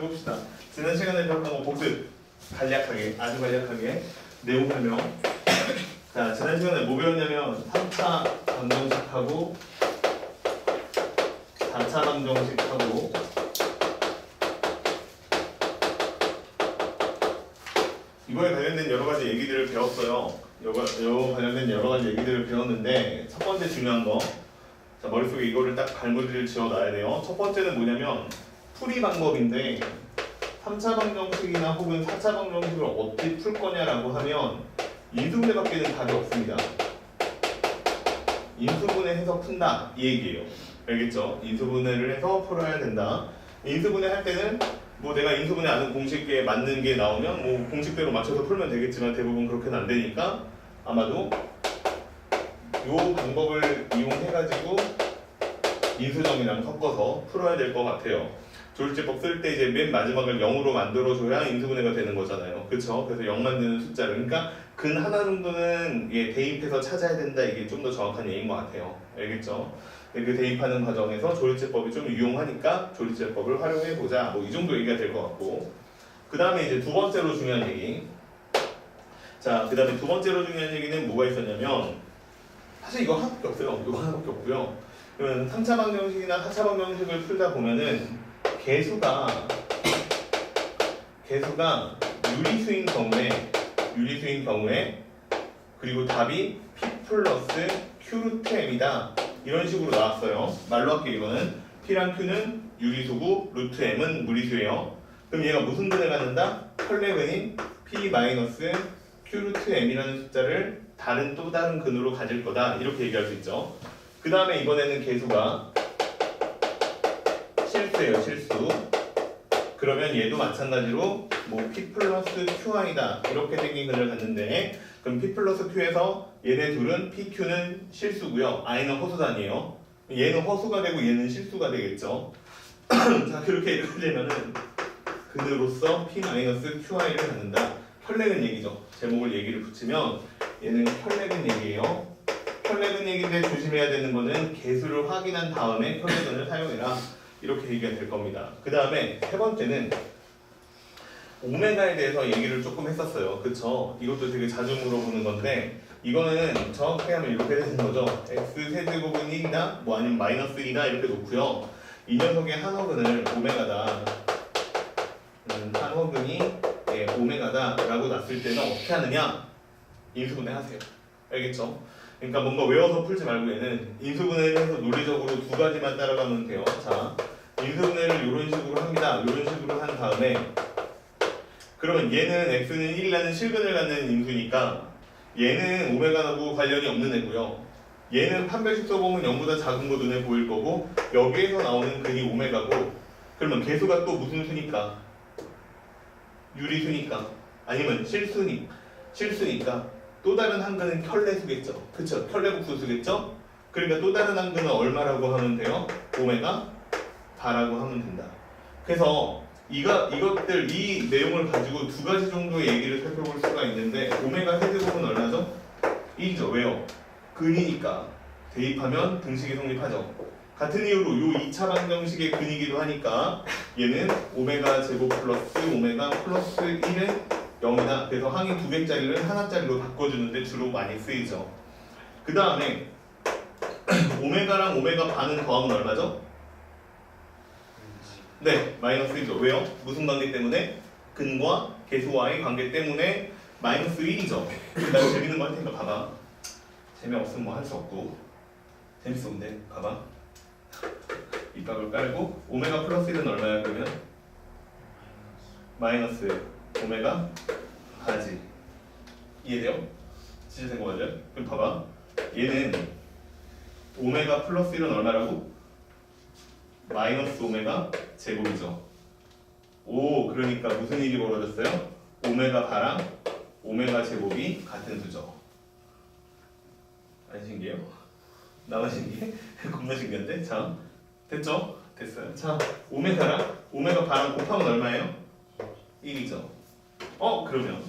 해봅시다. 지난 시간에 배웠던 거 복습 간략하게, 아주 간략하게 내용 설명. 자, 지난 시간에 뭐 배웠냐면 3차 방정식하고 4차 방정식하고 이거에 관련된 여러 가지 얘기들을 배웠어요. 요 관련된 여러 가지 얘기들을 배웠는데 첫 번째 중요한 거, 자, 머릿속에 이거를 딱 갈무리를 지어놔야 돼요. 첫 번째는 뭐냐면 풀이 방법인데 3차 방정식이나 혹은 4차 방정식을 어떻게 풀 거냐라고 하면 인수분해밖에는 답이 없습니다. 인수분해해서 푼다 이 얘기예요. 알겠죠? 인수분해를 해서 풀어야 된다. 인수분해 할 때는 뭐 내가 인수분해 아는 공식에 맞는 게 나오면 뭐 공식대로 맞춰서 풀면 되겠지만 대부분 그렇게는 안 되니까 아마도 요 방법을 이용해가지고 인수정이랑 섞어서 풀어야 될 것 같아요. 조율제법 쓸 때 이제 맨 마지막을 0으로 만들어줘야 인수분해가 되는 거잖아요. 그쵸? 그래서 0 만드는 숫자를. 그러니까 근 하나 정도는 대입해서 찾아야 된다. 이게 좀 더 정확한 얘기인 것 같아요. 알겠죠? 그 대입하는 과정에서 조율제법이 좀 유용하니까 조율제법을 활용해보자. 뭐 이 정도 얘기가 될 것 같고. 그 다음에 이제 두 번째로 중요한 얘기. 자, 그 다음에 두 번째로 중요한 얘기는 뭐가 있었냐면 사실 이거 하나밖에 없어요. 이거 하나밖에 없고요. 그러면 3차 방정식이나 4차 방정식을 풀다 보면은 개수가 유리수인 경우에 그리고 답이 p 플러스 q 루트 m이다 이런 식으로 나왔어요. 말로 할게요. 이거는 p랑 q는 유리수고 루트 m은 무리수예요. 그럼 얘가 무슨 근을 갖는다? 혈내근인 p 마이너스 q 루트 m이라는 숫자를 또 다른 근으로 가질 거다 이렇게 얘기할 수 있죠. 그 다음에 이번에는 개수가 실수예요. 실수. 그러면 얘도 마찬가지로 뭐 p 플러스 qi다 이렇게 생긴 근을 갖는데 그럼 p 플러스 q에서 얘네 둘은 pq는 실수고요. i는 허수단이에요. 얘는 허수가 되고 얘는 실수가 되겠죠. 자, 그렇게 이렇게 되면은 근으로서 p 마이너스 qi를 갖는다. 혈내근 얘기죠. 제목을 얘기를 붙이면 얘는 혈내근 얘기예요. 혈내근 얘기인데 조심해야 되는 거는 개수를 확인한 다음에 혈내근을 사용해라. 이렇게 얘기가 될 겁니다. 그 다음에 세 번째는 오메가에 대해서 얘기를 조금 했었어요. 그쵸? 이것도 되게 자주 물어보는 건데 이거는 정확하게 하면 이렇게 되는 거죠. x 세제곱은 1이나 뭐 아니면 마이너스 1이나 이렇게 놓고요. 이 녀석의 한어근을 오메가다. 한어근이 오메가다 라고 놨을 때는 어떻게 하느냐? 인수분해 하세요. 알겠죠? 그러니까 뭔가 외워서 풀지 말고 얘는 인수분해를 해서 논리적으로 두 가지만 따라가면 돼요. 자, 인수분해를 이런 식으로 합니다. 이런 식으로 한 다음에 그러면 얘는 x는 1이라는 실근을 갖는 인수니까 얘는 오메가하고 관련이 없는 애고요. 얘는 판별식 써보면 0보다 작은 거 눈에 보일 거고 여기에서 나오는 근이 오메가고 그러면 개수가 또 무슨 수니까? 유리수니까 아니면 실수니까 또 다른 한 근은 혈내수겠죠. 그쵸? 혈내복수수겠죠? 그러니까 또 다른 한 근은 얼마라고 하면 돼요? 오메가 바라고 하면 된다. 그래서 이것들 이 내용을 가지고 두 가지 정도의 얘기를 살펴볼 수가 있는데 오메가 세제곱은 얼마죠? 1이죠. 왜요? 근이니까 대입하면 등식이 성립하죠. 같은 이유로 요 2차 방정식의 근이기도 하니까 얘는 오메가 제곱 플러스 오메가 플러스 1은 0이다. 그래서 항이 두 개짜리를 하나짜리로 바꿔주는데 주로 많이 쓰이죠. 그 다음에 오메가랑 오메가 반은 더하면 얼마죠? 네, 마이너스 1이죠. 왜요? 무슨 관계 때문에? 근과 개수와의 관계 때문에 마이너스 1이죠. 그 다음에 재밌는 거 할 테니까 봐봐. 재미없으면 뭐 할 수 없고 재밌어 근데 봐봐. 입각을 깔고 오메가 플러스 1은 얼마야 그러면? 마이너스 오메가 바지. 이해돼요? 진짜 된거 맞아요? 그럼 봐봐. 얘는 오메가 플러스 1은 얼마라고? 마이너스 오메가 제곱이죠. 오, 그러니까 무슨 일이 벌어졌어요? 오메가 바랑 오메가 제곱이 같은 수죠. 안 신기해요? 나만 신기해? 겁나 신기한데? 자, 됐죠? 됐어요. 자, 오메가랑 오메가 바랑 곱하면 얼마예요? 1이죠. 그러면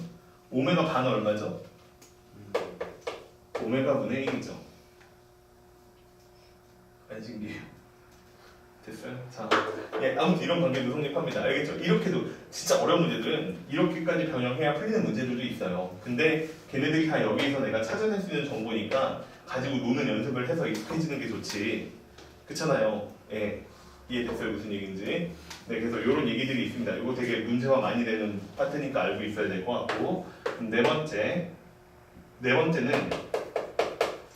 오메가 반은 얼마죠? 오메가 분의 1이죠. 안 신기해요? 됐어요? 자, 예, 아무튼 이런 관계도 성립합니다. 알겠죠? 이렇게도 진짜 어려운 문제들은 이렇게까지 변형해야 풀리는 문제들도 있어요. 근데 걔네들이 다 여기에서 내가 찾아낼 수 있는 정보니까 가지고 노는 연습을 해서 익숙해지는 게 좋지. 그렇잖아요. 예, 이해됐어요? 무슨 얘기인지. 네, 그래서 이런 얘기들이 있습니다. 이거 되게 문제화 많이 되는 파트니까 알고 있어야 될 것 같고. 네 번째는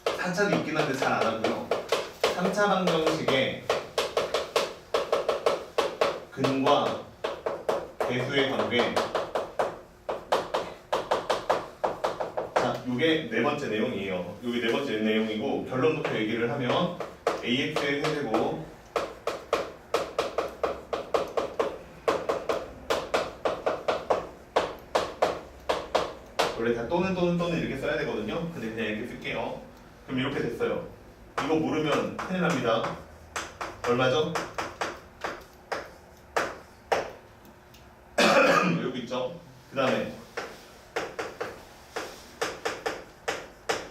4차도 있긴 한데 잘 안 하고요. 3차 방정식의 근과 개수의 관계. 자, 이게 네 번째 내용이에요. 이게 네 번째 내용이고 결론부터 얘기를 하면 AX의 세제곱 원래 다 또는 이렇게 써야 되거든요. 근데 그냥 이렇게 쓸게요. 그럼 이렇게 됐어요. 이거 모르면 큰일 납니다. 얼마죠? 여기 있죠? 그 다음에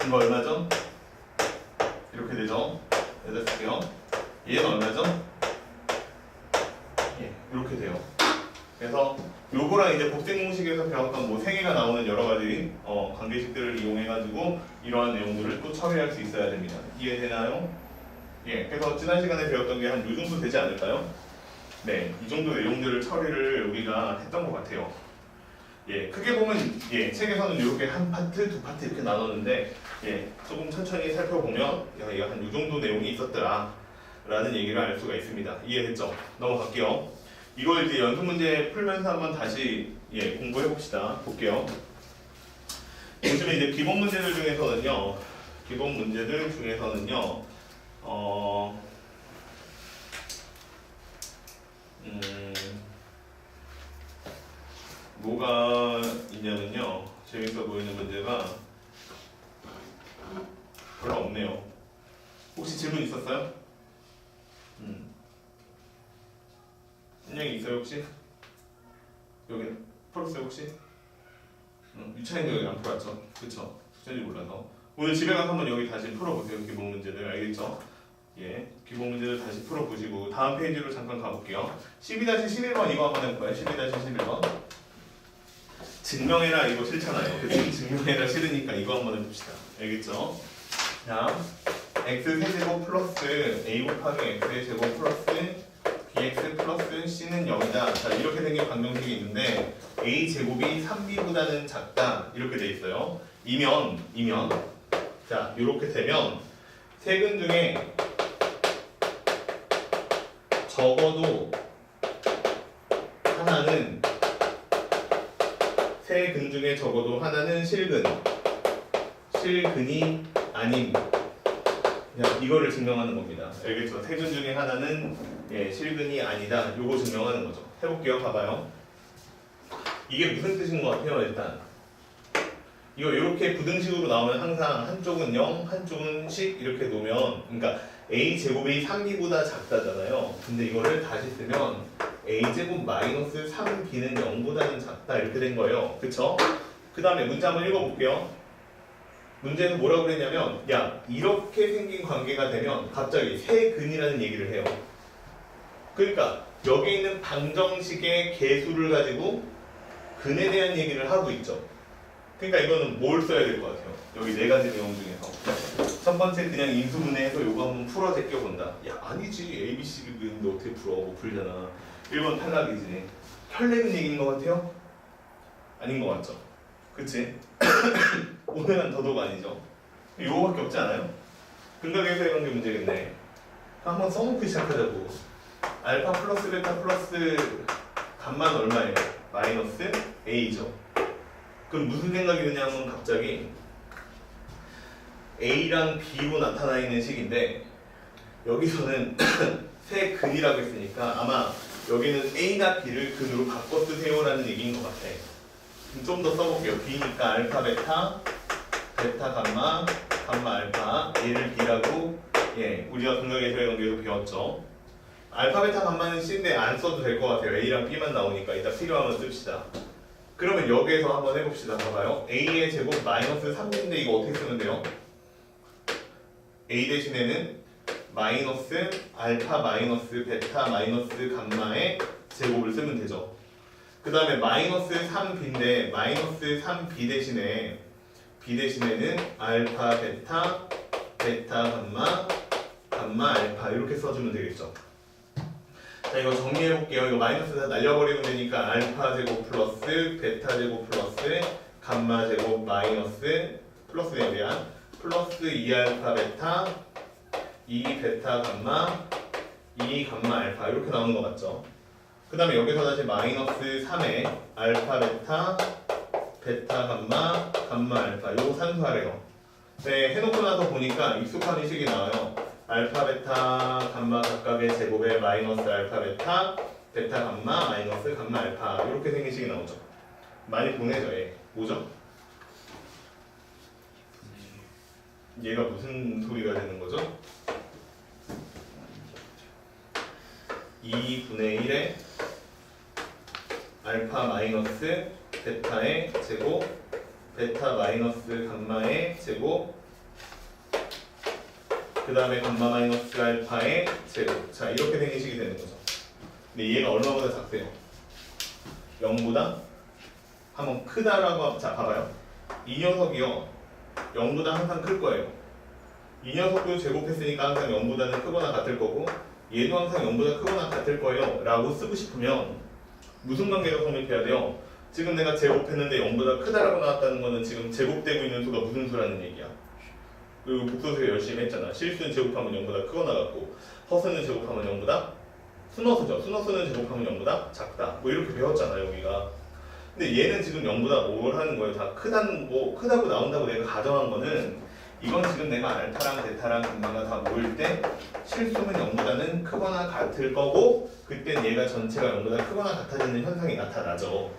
이거 얼마죠? 이렇게 되죠? 여기다 쓸게요. 얘는 얼마죠? 예, 이렇게 돼요. 그래서 요거랑 이제 복생 공식에서 배웠던 뭐 세 개가 나오는 여러 가지 관계식들을 이용해가지고 이러한 내용들을 또 처리할 수 있어야 됩니다. 이해되나요? 예, 그래서 지난 시간에 배웠던 게 한 요 정도 되지 않을까요? 네, 이 정도 내용들을 처리를 우리가 했던 것 같아요. 예, 크게 보면 예, 책에서는 이렇게 한 파트, 두 파트 이렇게 나눴는데 예, 조금 천천히 살펴보면 야, 한 요 정도 내용이 있었더라 라는 얘기를 알 수가 있습니다. 이해됐죠? 넘어갈게요. 이걸 이제 연습 문제 풀면서 한번 다시 예, 공부해 봅시다. 볼게요. 요즘에 이제 기본 문제들 중에서는요, 뭐가 있냐면요, 재밌어 보이는 문제가 별로 없네요. 혹시 질문 있었어요? 인형이 있어요 혹시? 여기 풀었어요 혹시? 유차이도 여기 안 풀었죠? 그쵸? 숙제인지 몰라서 오늘 집에 가서 한번 여기 다시 풀어보세요. 기본 문제들 알겠죠? 예, 기본 문제들 다시 풀어보시고 다음 페이지로 잠깐 가볼게요. 12-11번 이거 한번 해볼까요? 12-11번 증명해라 이거 싫잖아요. 그치? 증명해라 싫으니까 이거 한번 해봅시다. 알겠죠? 자, x 세제곱 플러스 a 곱하기 x의 제곱 플러스 bx 플러스 c는 0이다. 자, 이렇게 생긴 방정식이 있는데 a 제곱이 3b보다는 작다 이렇게 돼 있어요. 이면 자, 이렇게 되면 세근 중에 적어도 하나는 세 근 중에 적어도 하나는 실근이 아님. 그냥 이거를 증명하는 겁니다. 알겠죠? 세 근 중에 하나는 예, 실근이 아니다. 요거 증명하는 거죠. 해볼게요. 봐봐요. 이게 무슨 뜻인 것 같아요? 일단 이거 이렇게 부등식으로 나오면 항상 한쪽은 0, 한쪽은 10 이렇게 놓으면 그러니까 a 제곱이 3b보다 작다잖아요. 근데 이거를 다시 쓰면 a 제곱 마이너스 3b는 0보다는 작다 이렇게 된 거예요. 그쵸? 그 다음에 문제 한번 읽어볼게요. 문제는 뭐라고 그랬냐면 야, 이렇게 생긴 관계가 되면 갑자기 세근이라는 얘기를 해요. 그러니까 여기 있는 방정식의 개수를 가지고 근에 대한 얘기를 하고 있죠. 그러니까 이거는 뭘 써야 될 것 같아요? 여기 네 가지 내용 중에서 첫 번째 그냥 인수분해해서 요거 한번 풀어 제껴본다. 야, 아니지. ABC를 그리는데 어떻게 풀어? 못 풀잖아. 1번 탈락이지. 혈내근 얘기인 것 같아요? 아닌 것 같죠? 그치? 오늘은 더더욱 아니죠. 요거밖에 없지 않아요? 근각에서의 관계 문제겠네. 한번 써놓고 시작하자고. 알파 플러스 베타 플러스 값만 얼마예요? 마이너스 A죠. 그럼 무슨 생각이 드냐면 갑자기 A랑 B로 나타나 있는 식인데 여기서는 세 근이라고 했으니까 아마 여기는 A나 B를 근으로 바꿔 쓰세요라는 얘기인 것 같아. 좀 더 써볼게요. B니까 알파 베타, 베타 감마, 감마 알파, A를 B라고 예, 우리가 근각에서의 관계에서 배웠죠. 알파 베타 감마는 C인데 안 써도 될 것 같아요. A랑 B만 나오니까 이따 필요하면 씁시다. 그러면 여기에서 한번 해봅시다. 봐봐요. A의 제곱 마이너스 3인데 이거 어떻게 쓰면 돼요? A 대신에는 마이너스 알파 마이너스 베타 마이너스 감마의 제곱을 쓰면 되죠. 그 다음에 마이너스 3b인데 마이너스 3b 대신에 b 대신에는 알파 베타 베타 감마 감마 알파 이렇게 써주면 되겠죠. 자, 이거 정리해볼게요. 이거 마이너스 다 날려버리면 되니까 알파 제곱 플러스 베타 제곱 플러스 감마 제곱 마이너스 플러스에 대한 플러스 2알파 베타 2 베타 감마 2 감마 알파 이렇게 나오는 거 맞죠? 그 다음에 여기서 다시 마이너스 3에 알파 베타 베타 감마 감마 알파 이거 산수하래요. 네, 해놓고 나서 보니까 익숙한 의식이 나와요. 알파 베타 감마 각각의 제곱에 마이너스 알파 베타 베타 감마 마이너스 감마 알파 이렇게 생긴 식이 나오죠. 많이 보내죠. 얘 뭐죠? 얘가 무슨 소리가 되는 거죠? 2분의 1에 알파 마이너스 베타의 제곱 베타 마이너스 감마의 제곱 그 다음에 감마 마이너스 알파의 제곱. 자, 이렇게 생긴 식이 되는 거죠. 근데 얘가 얼마보다 작대요? 0보다 한번 크다라고. 자, 봐봐요. 이 녀석이요 0보다 항상 클 거예요. 이 녀석도 제곱했으니까 항상 0보다는 크거나 같을 거고 얘도 항상 0보다 크거나 같을 거예요 라고 쓰고 싶으면 무슨 관계가 성립해야 돼요? 지금 내가 제곱했는데 0보다 크다라고 나왔다는 거는 지금 제곱되고 있는 수가 무슨 수라는 얘기야. 그리고 복소수에 열심히 했잖아. 실수는 제곱하면 0보다 크거나 같고 허수는 제곱하면 0보다 순허수죠. 순허수는 제곱하면 0보다 작다. 뭐 이렇게 배웠잖아 여기가. 근데 얘는 지금 0보다 뭘 하는 거예요? 다 크다는 뭐 크다고 나온다고 내가 가정한 거는 이건 지금 내가 알파랑 베타랑 감마가 다 모일 때 실수는 0보다는 크거나 같을 거고 그땐 얘가 전체가 0보다 크거나 같아지는 현상이 나타나죠.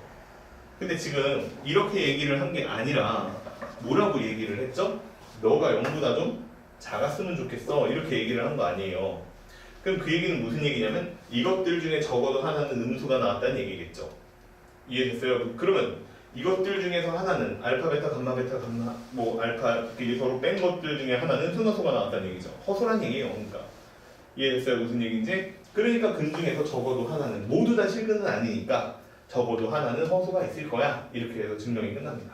근데 지금 이렇게 얘기를 한 게 아니라 뭐라고 얘기를 했죠? 너가 0보다 좀 작았으면 좋겠어 이렇게 얘기를 한 거 아니에요. 그럼 그 얘기는 무슨 얘기냐면 이것들 중에 적어도 하나는 음수가 나왔다는 얘기겠죠. 이해됐어요? 그러면 이것들 중에서 하나는 알파 베타 감마 뭐 알파 이렇게 서로 뺀 것들 중에 하나는 순허수가 나왔다는 얘기죠. 허수란 얘기예요. 그러니까 이해됐어요? 무슨 얘기인지? 그러니까 근 중에서 적어도 하나는 모두 다 실근은 아니니까 적어도 하나는 허수가 있을 거야 이렇게 해서 증명이 끝납니다.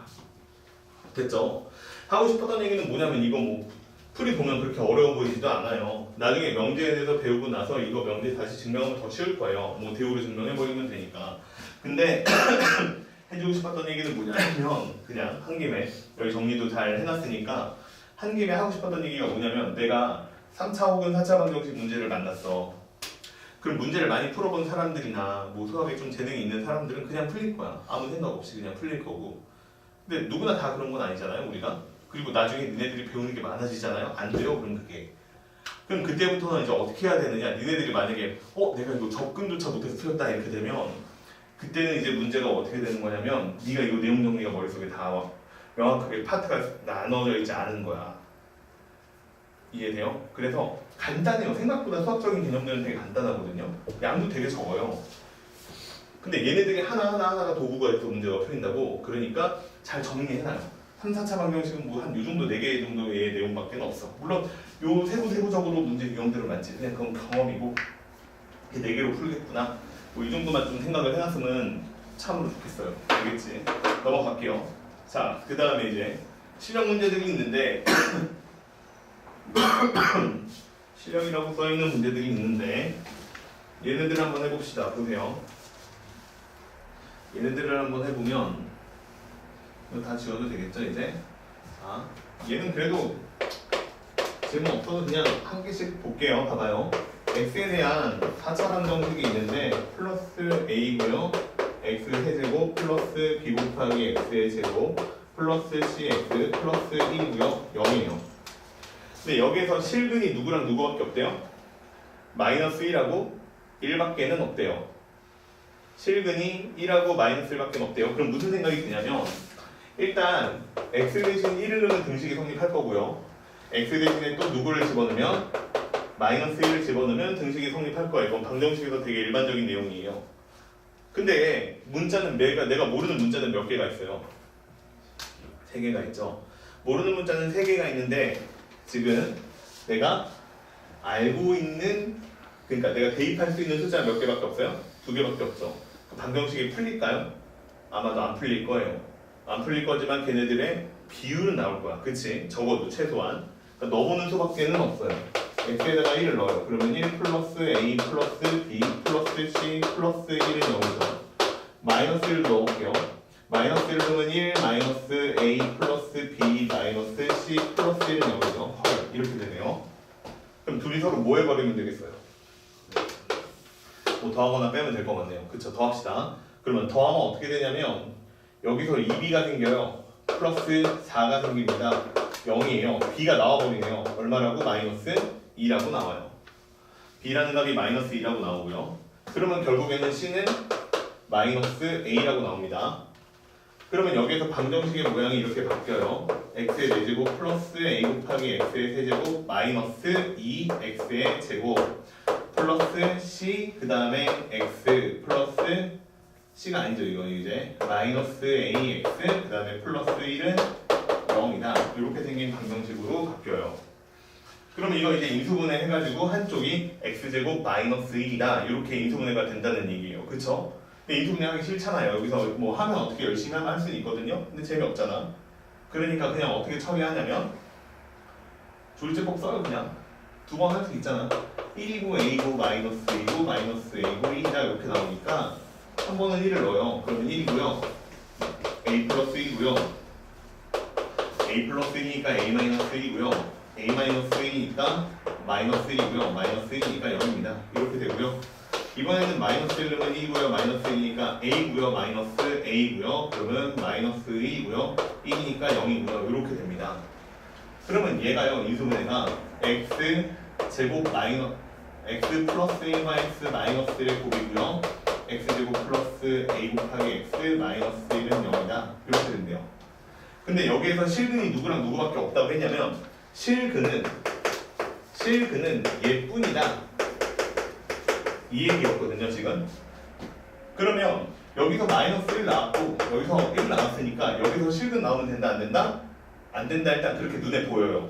됐죠? 하고 싶었던 얘기는 뭐냐면 이거 뭐 풀이 보면 그렇게 어려워 보이지도 않아요. 나중에 명제에 대해서 배우고 나서 이거 명제 다시 증명하면 더 쉬울 거예요. 뭐 대우로 증명해버리면 되니까. 근데 해주고 싶었던 얘기는 뭐냐면 그냥 한 김에 여기 정리도 잘 해놨으니까 한 김에 하고 싶었던 얘기가 뭐냐면 내가 3차 혹은 4차 방정식 문제를 만났어. 그럼 문제를 많이 풀어본 사람들이나 뭐 수학에 좀 재능이 있는 사람들은 그냥 풀릴 거야. 아무 생각 없이 그냥 풀릴 거고. 근데 누구나 다 그런 건 아니잖아요 우리가. 그리고 나중에 니네들이 배우는 게 많아지잖아요. 안 돼요 그럼 그게. 그럼 그때부터는 이제 어떻게 해야 되느냐. 니네들이 만약에 내가 이거 접근조차 못해서 틀렸다 이렇게 되면 그때는 이제 문제가 어떻게 되는 거냐면 네가 이거 내용 정리가 머릿속에 다 명확하게 파트가 나눠져 있지 않은 거야. 이해돼요? 그래서 간단해요. 생각보다 수학적인 개념들은 되게 간단하거든요. 양도 되게 적어요. 근데 얘네들이 하나가 도구가 있어 문제가 풀린다고. 그러니까 잘 정리해놔요. 3, 4차 방정식은 뭐 한 요 정도 4개 정도의 내용밖에 없어. 물론 요 세부적으로 문제 유형들은 많지. 그냥 그건 경험이고 이렇게 4개로 풀겠구나. 뭐 이 정도만 좀 생각을 해놨으면 참으로 좋겠어요. 알겠지? 넘어갈게요. 자, 그 다음에 이제 실력 문제들이 있는데 실력이라고 써있는 문제들이 있는데 얘네들 한번 해봅시다. 보세요. 얘네들을 한번 해보면 이거 다 지워도 되겠죠 이제? 자, 얘는 그래도 질문 없어도 그냥 한 개씩 볼게요. 봐봐요. x에 대한 4차 방정식이 있는데 플러스 a고요. x 세제곱 플러스 b 곱하기 x의 제곱 플러스 cx 플러스 1이고요. 0이에요. 근데 여기에서 실근이 누구랑 누구밖에 없대요? 마이너스 1하고 1밖에는 없대요. 실근이 1하고 마이너스 1밖에 없대요. 그럼 무슨 생각이 드냐면 일단 x 대신 1을 넣으면 등식이 성립할 거고요. x 대신에 또 누구를 집어넣으면 마이너스 1을 집어넣으면 등식이 성립할 거예요. 이건 방정식에서 되게 일반적인 내용이에요. 근데 문자는 내가 모르는 문자는 몇 개가 있어요? 3개가 있죠. 모르는 문자는 3개가 있는데 지금 내가 알고 있는, 그러니까 내가 대입할 수 있는 숫자가 몇 개밖에 없어요? 2개밖에 없죠. 그 방정식이 풀릴까요? 아마도 안 풀릴 거예요. 안 풀릴 거지만 걔네들의 비율은 나올 거야. 그치? 적어도 최소한. 그러니까 넣어보는 수밖에는 없어요. x에다가 1을 넣어요. 그러면 1 플러스 a 플러스 b 플러스 c 플러스 1은 0이죠. 마이너스 1을 넣어볼게요. 마이너스 1을 넣으면 1 마이너스 a 플러스 b 마이너스 c 플러스 1은 0이죠. 헐, 이렇게 되네요. 그럼 둘이 서로 뭐 해버리면 되겠어요? 뭐 더하거나 빼면 될 것 같네요. 그쵸? 더합시다. 그러면 더하면 어떻게 되냐면 여기서 2b가 생겨요. 플러스 4가 생깁니다. 0이에요. b가 나와버리네요. 얼마라고? 마이너스 2라고 나와요. b라는 값이 마이너스 2라고 나오고요. 그러면 결국에는 c는 마이너스 a라고 나옵니다. 그러면 여기에서 방정식의 모양이 이렇게 바뀌어요. x의 4제곱 플러스 a 곱하기 x의 세제곱 마이너스 2x의 제곱 플러스 c 그 다음에 x 플러스 c가 아니죠. 이건 이제 마이너스 ax 그 다음에 플러스 1은 0이다. 이렇게 생긴 방정식으로 바뀌어요. 그러면 이거 이제 인수분해 해가지고 한쪽이 x제곱 마이너스 1이다. 이렇게 인수분해가 된다는 얘기예요. 그쵸? 근데 인수분해 하기 싫잖아요. 여기서 뭐 하면 어떻게 열심히 하면 할 수는 있거든요. 근데 재미없잖아. 그러니까 그냥 어떻게 처리하냐면 조리제 꼭 써요. 그냥 두 번 할 수 있잖아. 1이고 a고 마이너스 2고 마이너스 a고 1이다 이렇게 나오니까 한 번은 1을 넣어요. 그러면 1이고요. a 플러스 1이고요. a 플러스 1이니까 a 마이너스 1이고요. a 마이너스 1이니까 마이너스 1이고요. 마이너스 1이니까 0입니다. 이렇게 되고요. 이번에는 마이너스 1은 1이고요. 마이너스 1이니까 a고요. 마이너스 a고요. 그러면 마이너스 1이고요. 1이니까 0이고요. 이렇게 됩니다. 그러면 얘가요. 인수분해가 x 제곱 마이너스 x 플러스 1-x 마이너스 1의 곱이고요. x제곱 플러스 a 곱하기 x 마이너스 1은 0이다. 이렇게 된대요. 근데 여기에서 실근이 누구랑 누구밖에 없다고 했냐면 실근은 얘뿐이다. 이 얘기였거든요, 지금. 그러면 여기서 마이너스 1 나왔고 여기서 1 나왔으니까 여기서 실근 나오면 된다, 안 된다? 안 된다. 일단 그렇게 눈에 보여요.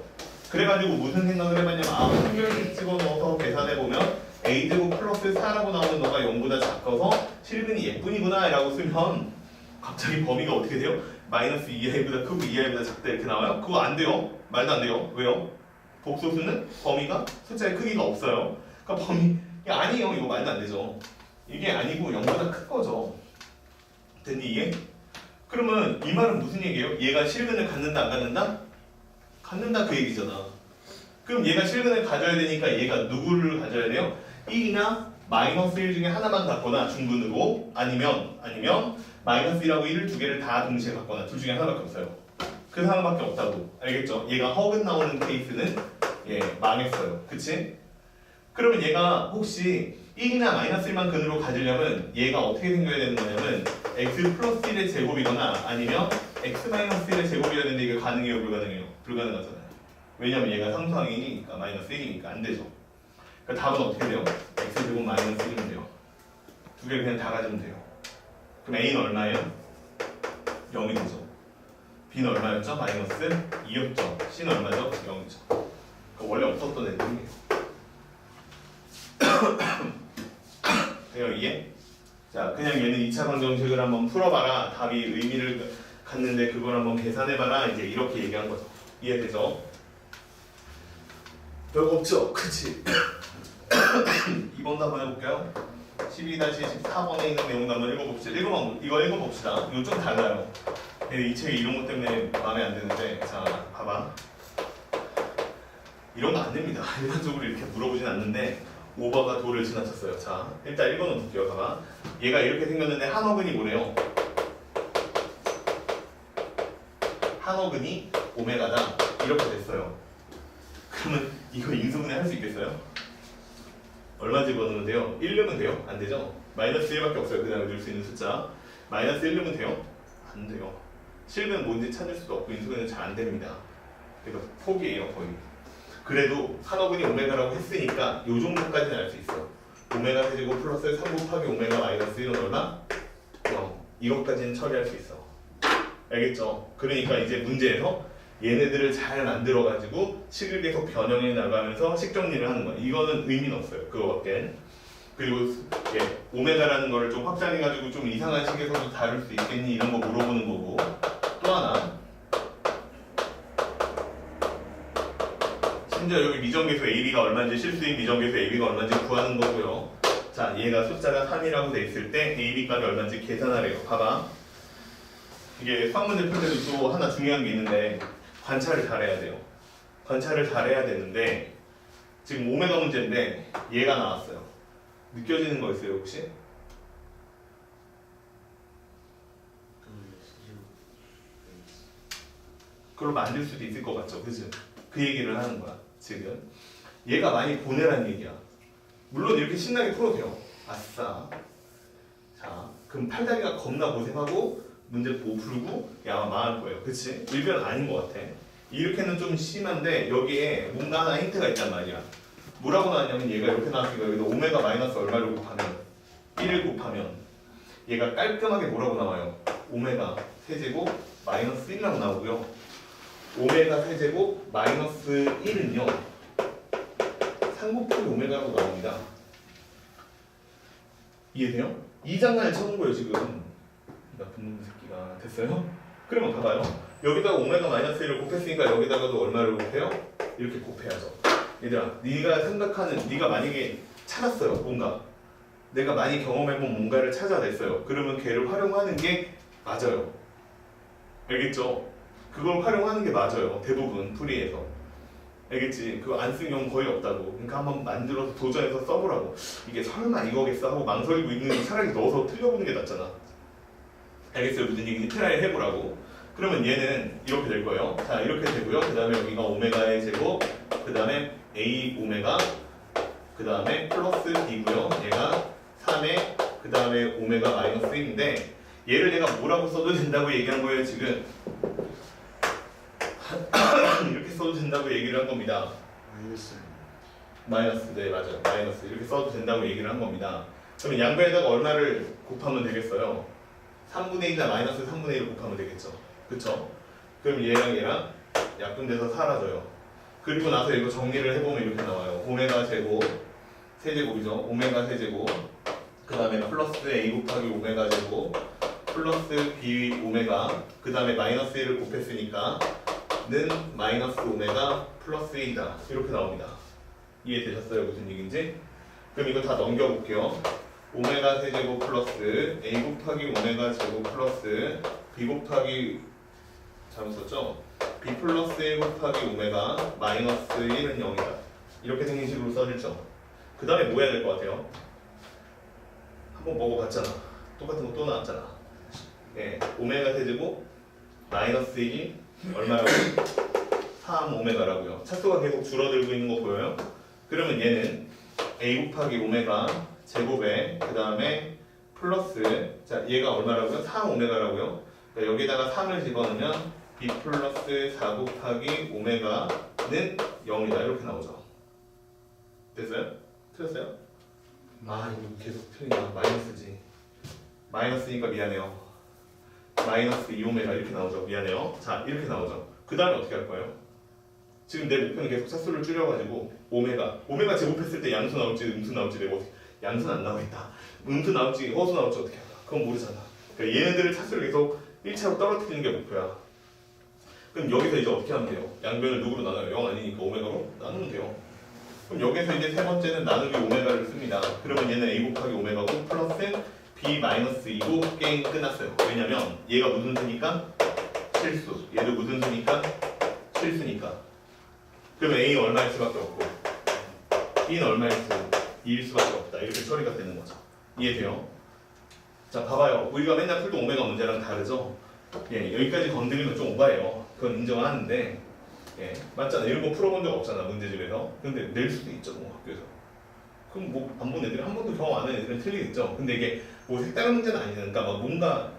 그래가지고 무슨 생각을 해봤냐면 판별식 집어넣어서 계산해보면 a제곱 플러스 4라고 나오는 너가 0보다 작아서 실근이 얘뿐이구나 라고 쓰면 갑자기 범위가 어떻게 돼요? 마이너스 2i보다 크고 2i보다 작다 이렇게 나와요? 그거 안 돼요. 말도 안 돼요. 왜요? 복소수는 범위가 숫자의 크기가 없어요. 그러니까 범위 아니에요. 이거 말도 안 되죠. 이게 아니고 0보다 큰 거죠. 됐니 이게? 그러면 이 말은 무슨 얘기예요? 얘가 실근을 갖는다 안 갖는다? 갖는다 그 얘기잖아. 그럼 얘가 실근을 가져야 되니까 얘가 누구를 가져야 돼요? 1이나 마이너스 1 중에 하나만 갖거나 중분으로 아니면 마이너스 1하고 1을 두 개를 다 동시에 갖거나 둘 중에 하나밖에 없어요. 그 상황밖에 없다고. 알겠죠? 얘가 허근 나오는 케이스는 망했어요. 그치? 그러면 얘가 혹시 1이나 마이너스 1만 근으로 가지려면 얘가 어떻게 생겨야 되는 거냐면 x 플러스 1의 제곱이거나 아니면 x 마이너스 1의 제곱이어야 되는데 이게 가능해요? 불가능해요? 불가능하잖아요. 왜냐면 얘가 상수항이니까 마이너스 1이니까 안 되죠. 그러니까 답은 어떻게 돼요? x제곱 마이너스 1이면 돼요. 두 개 그냥 다 가지면 돼요. 그럼 a는 얼마예요? 0이 되죠. b는 얼마였죠? 마이너스 2였죠. c는 얼마죠? 0이죠. 원래 없었던 애들이에요. 돼요 이해? 자 그냥 얘는 2차 방정식을 한번 풀어봐라. 답이 의미를 갖는데 그걸 한번 계산해봐라. 이제 이렇게 얘기한 거죠. 이해되죠? 별거 없죠? 그치? 2번도 한번 해볼게요. 12-14번에 있는 내용도 한번 읽어봅시다. 이거 읽어봅시다. 이거 좀 달라요. 이 책이 이런 것 때문에 마음에 안 드는데 자 봐봐. 이런 거 안 됩니다. 일반적으로 이렇게 물어보진 않는데 오버가 도를 지나쳤어요. 자 일단 읽어놓을게요. 봐봐. 얘가 이렇게 생겼는데 한어근이 뭐래요? 한어근이 오메가다. 이렇게 됐어요. 그러면 이거 인수분해 할 수 있겠어요? 얼마 집어넣으면 돼요? 1 넣으면 돼요? 안 되죠? 마이너스 1밖에 없어요. 그냥 넣을 수 있는 숫자. 마이너스 1 넣으면 돼요? 안 돼요. 실은 뭔지 찾을 수도 없고 인수분해는 잘 안 됩니다. 그래서 포기해요 거의. 그래도 한어근이 오메가라고 했으니까 요 정도까지는 알 수 있어. 오메가 세제곱 플러스 3 곱하기 오메가 마이너스 1은 얼마? 0. 이것까지는 처리할 수 있어. 알겠죠? 그러니까 이제 문제에서 얘네들을 잘 만들어가지고 식을 계속 변형해 나가면서 식 정리를 하는 거야. 이거는 의미는 없어요. 그거밖에. 그리고 예, 오메가라는 거를 좀 확장해가지고 좀 이상한 식에서도 다룰 수 있겠니? 이런 거 물어보는 거고. 또 하나. 심지어 여기 미정계수 AB가 얼마인지 실수인 미정계수 AB가 얼마인지 구하는 거고요. 자, 얘가 숫자가 3이라고 돼 있을 때 AB 값이 얼마인지 계산하래요. 봐봐. 이게 수학문제 풀 때도 또 하나 중요한 게 있는데 관찰을 잘해야 돼요. 관찰을 잘해야 되는데 지금 오메가 문제인데 얘가 나왔어요. 느껴지는 거 있어요 혹시? 그걸로 만들 수도 있을 것 같죠, 그치? 그 얘기를 하는 거야 지금. 얘가 많이 보내라는 얘기야. 물론 이렇게 신나게 풀어도 돼요. 아싸. 자, 그럼 팔다리가 겁나 고생하고 문제 못 풀고 아마 망할 거예요. 그치? 일변은 아닌 것 같아. 이렇게는 좀 심한데 여기에 뭔가 하나 힌트가 있단 말이야. 뭐라고 나왔냐면 얘가 이렇게 나왔으니까 여기서 오메가 마이너스 얼마를 곱하면 1을 곱하면 얘가 깔끔하게 뭐라고 나와요? 오메가 세제곱 마이너스 1이라고 나오고요. 오메가 세제곱 마이너스 1은요 상곱하기 오메가라고 나옵니다. 이해돼요? 이 장난을 쳐본 거예요 지금. 나쁜 놈 새끼가. 됐어요? 그러면 봐봐요. 여기다가 오메가 마이너스 1을 곱했으니까 여기다가도 얼마를 곱해요? 이렇게 곱해야죠. 얘들아, 네가 생각하는, 네가 만약에 찾았어요 뭔가, 내가 많이 경험해본 뭔가를 찾아냈어요. 그러면 걔를 활용하는 게 맞아요. 알겠죠? 그걸 활용하는 게 맞아요. 대부분 풀이에서. 알겠지? 그거 안 쓰는 경우 거의 없다고. 그러니까 한번 만들어서 도전해서 써보라고. 이게 설마 이거겠어 하고 망설이고 있는 차라리 넣어서 틀려보는 게 낫잖아. 알겠어요? 무슨 얘기인지 트라이 해보라고. 그러면 얘는 이렇게 될 거예요. 자, 이렇게 되고요. 그 다음에 여기가 오메가의 제곱, 그 다음에 A 오메가, 그 다음에 플러스 B고요. 얘가 3에 그 다음에 오메가 마이너스 1인데 얘를 내가 뭐라고 써도 된다고 얘기한 거예요 지금. 이렇게 써도 된다고 얘기를 한 겁니다. 마이너스. 네, 맞아요. 마이너스. 이렇게 써도 된다고 얘기를 한 겁니다. 그러면 양변에다가 얼마를 곱하면 되겠어요? 3분의 1이나 마이너스 3분의 1을 곱하면 되겠죠. 그쵸? 그럼 얘랑 약분돼서 사라져요. 그리고 나서 이거 정리를 해보면 이렇게 나와요. 오메가 제곱 세제곱이죠. 오메가 세제곱, 그 다음에 플러스 A 곱하기 오메가 제곱 플러스 B 오메가, 그 다음에 마이너스 1을 곱했으니까 는 마이너스 오메가 플러스 1이다. 이렇게 나옵니다. 이해되셨어요? 무슨 얘기인지? 그럼 이거 다 넘겨볼게요. 오메가 세제곱 플러스 A 곱하기 오메가 제곱 플러스 B 곱하기, 잘못 썼죠? B 플러스 1 곱하기 오메가 마이너스 1은 0이다. 이렇게 생긴 식으로 써주죠. 그 다음에 뭐 해야 될 것 같아요? 한번 먹어봤잖아. 똑같은 거 또 나왔잖아. 네, 오메가 세제곱 마이너스 1이 얼마라고? 3 오메가라고요. 차수가 계속 줄어들고 있는 거 보여요? 그러면 얘는 A 곱하기 오메가 제곱에 그 다음에 플러스, 자 얘가 얼마라고요? 4 오메가라고요. 그러니까 여기다가 3을 집어넣으면 B 플러스 4 곱하기 오메가는 0이다. 이렇게 나오죠. 됐어요? 틀렸어요? 아 이거 계속 틀리나. 마이너스지. 마이너스니까 미안해요. 마이너스 2오메가 이렇게 나오죠. 미안해요. 자 이렇게 나오죠. 그 다음에 어떻게 할 거예요? 지금 내 목표는 계속 차수를 줄여가지고 오메가 제곱했을 때 양수 나올지 음수 나올지 내가 어떻게, 양수는 안 나오겠다. 음수 나올지 허수 나올지 어떻게 할까? 그건 모르잖아. 그러니까 얘네들을 차수를 계속 1차로 떨어뜨리는 게 목표야. 그럼 여기서 이제 어떻게 하면 돼요? 양변을 누구로 나눠요? 0 아니니까 오메가로 나누면 돼요. 그럼 여기서 이제 세 번째는 나누기 오메가를 씁니다. 그러면 얘는 A 곱하기 오메가고 플러스 B 마이너스 2고 게임 끝났어요. 왜냐면 얘가 무슨 수니까? 실수. 얘도 무슨 수니까? 실수니까. 그러면 A는 얼마일 수밖에 없고 B는 얼마일 수? 2일 수밖에 없다. 이렇게 처리가 되는 거죠. 이해돼요? 자 봐봐요. 우리가 맨날 풀던 오메가 문제랑 다르죠? 예, 여기까지 건드리면 좀 오바예요. 그건 인정하는데 예, 맞잖아. 이런 거 풀어본 적 없잖아 문제집에서. 근데 낼 수도 있죠 뭐 학교에서. 그럼 뭐 안 본 애들이 한 번도 경험 안 한 애들은 틀리겠죠. 근데 이게 뭐 색다른 문제는 아니니까 막 뭔가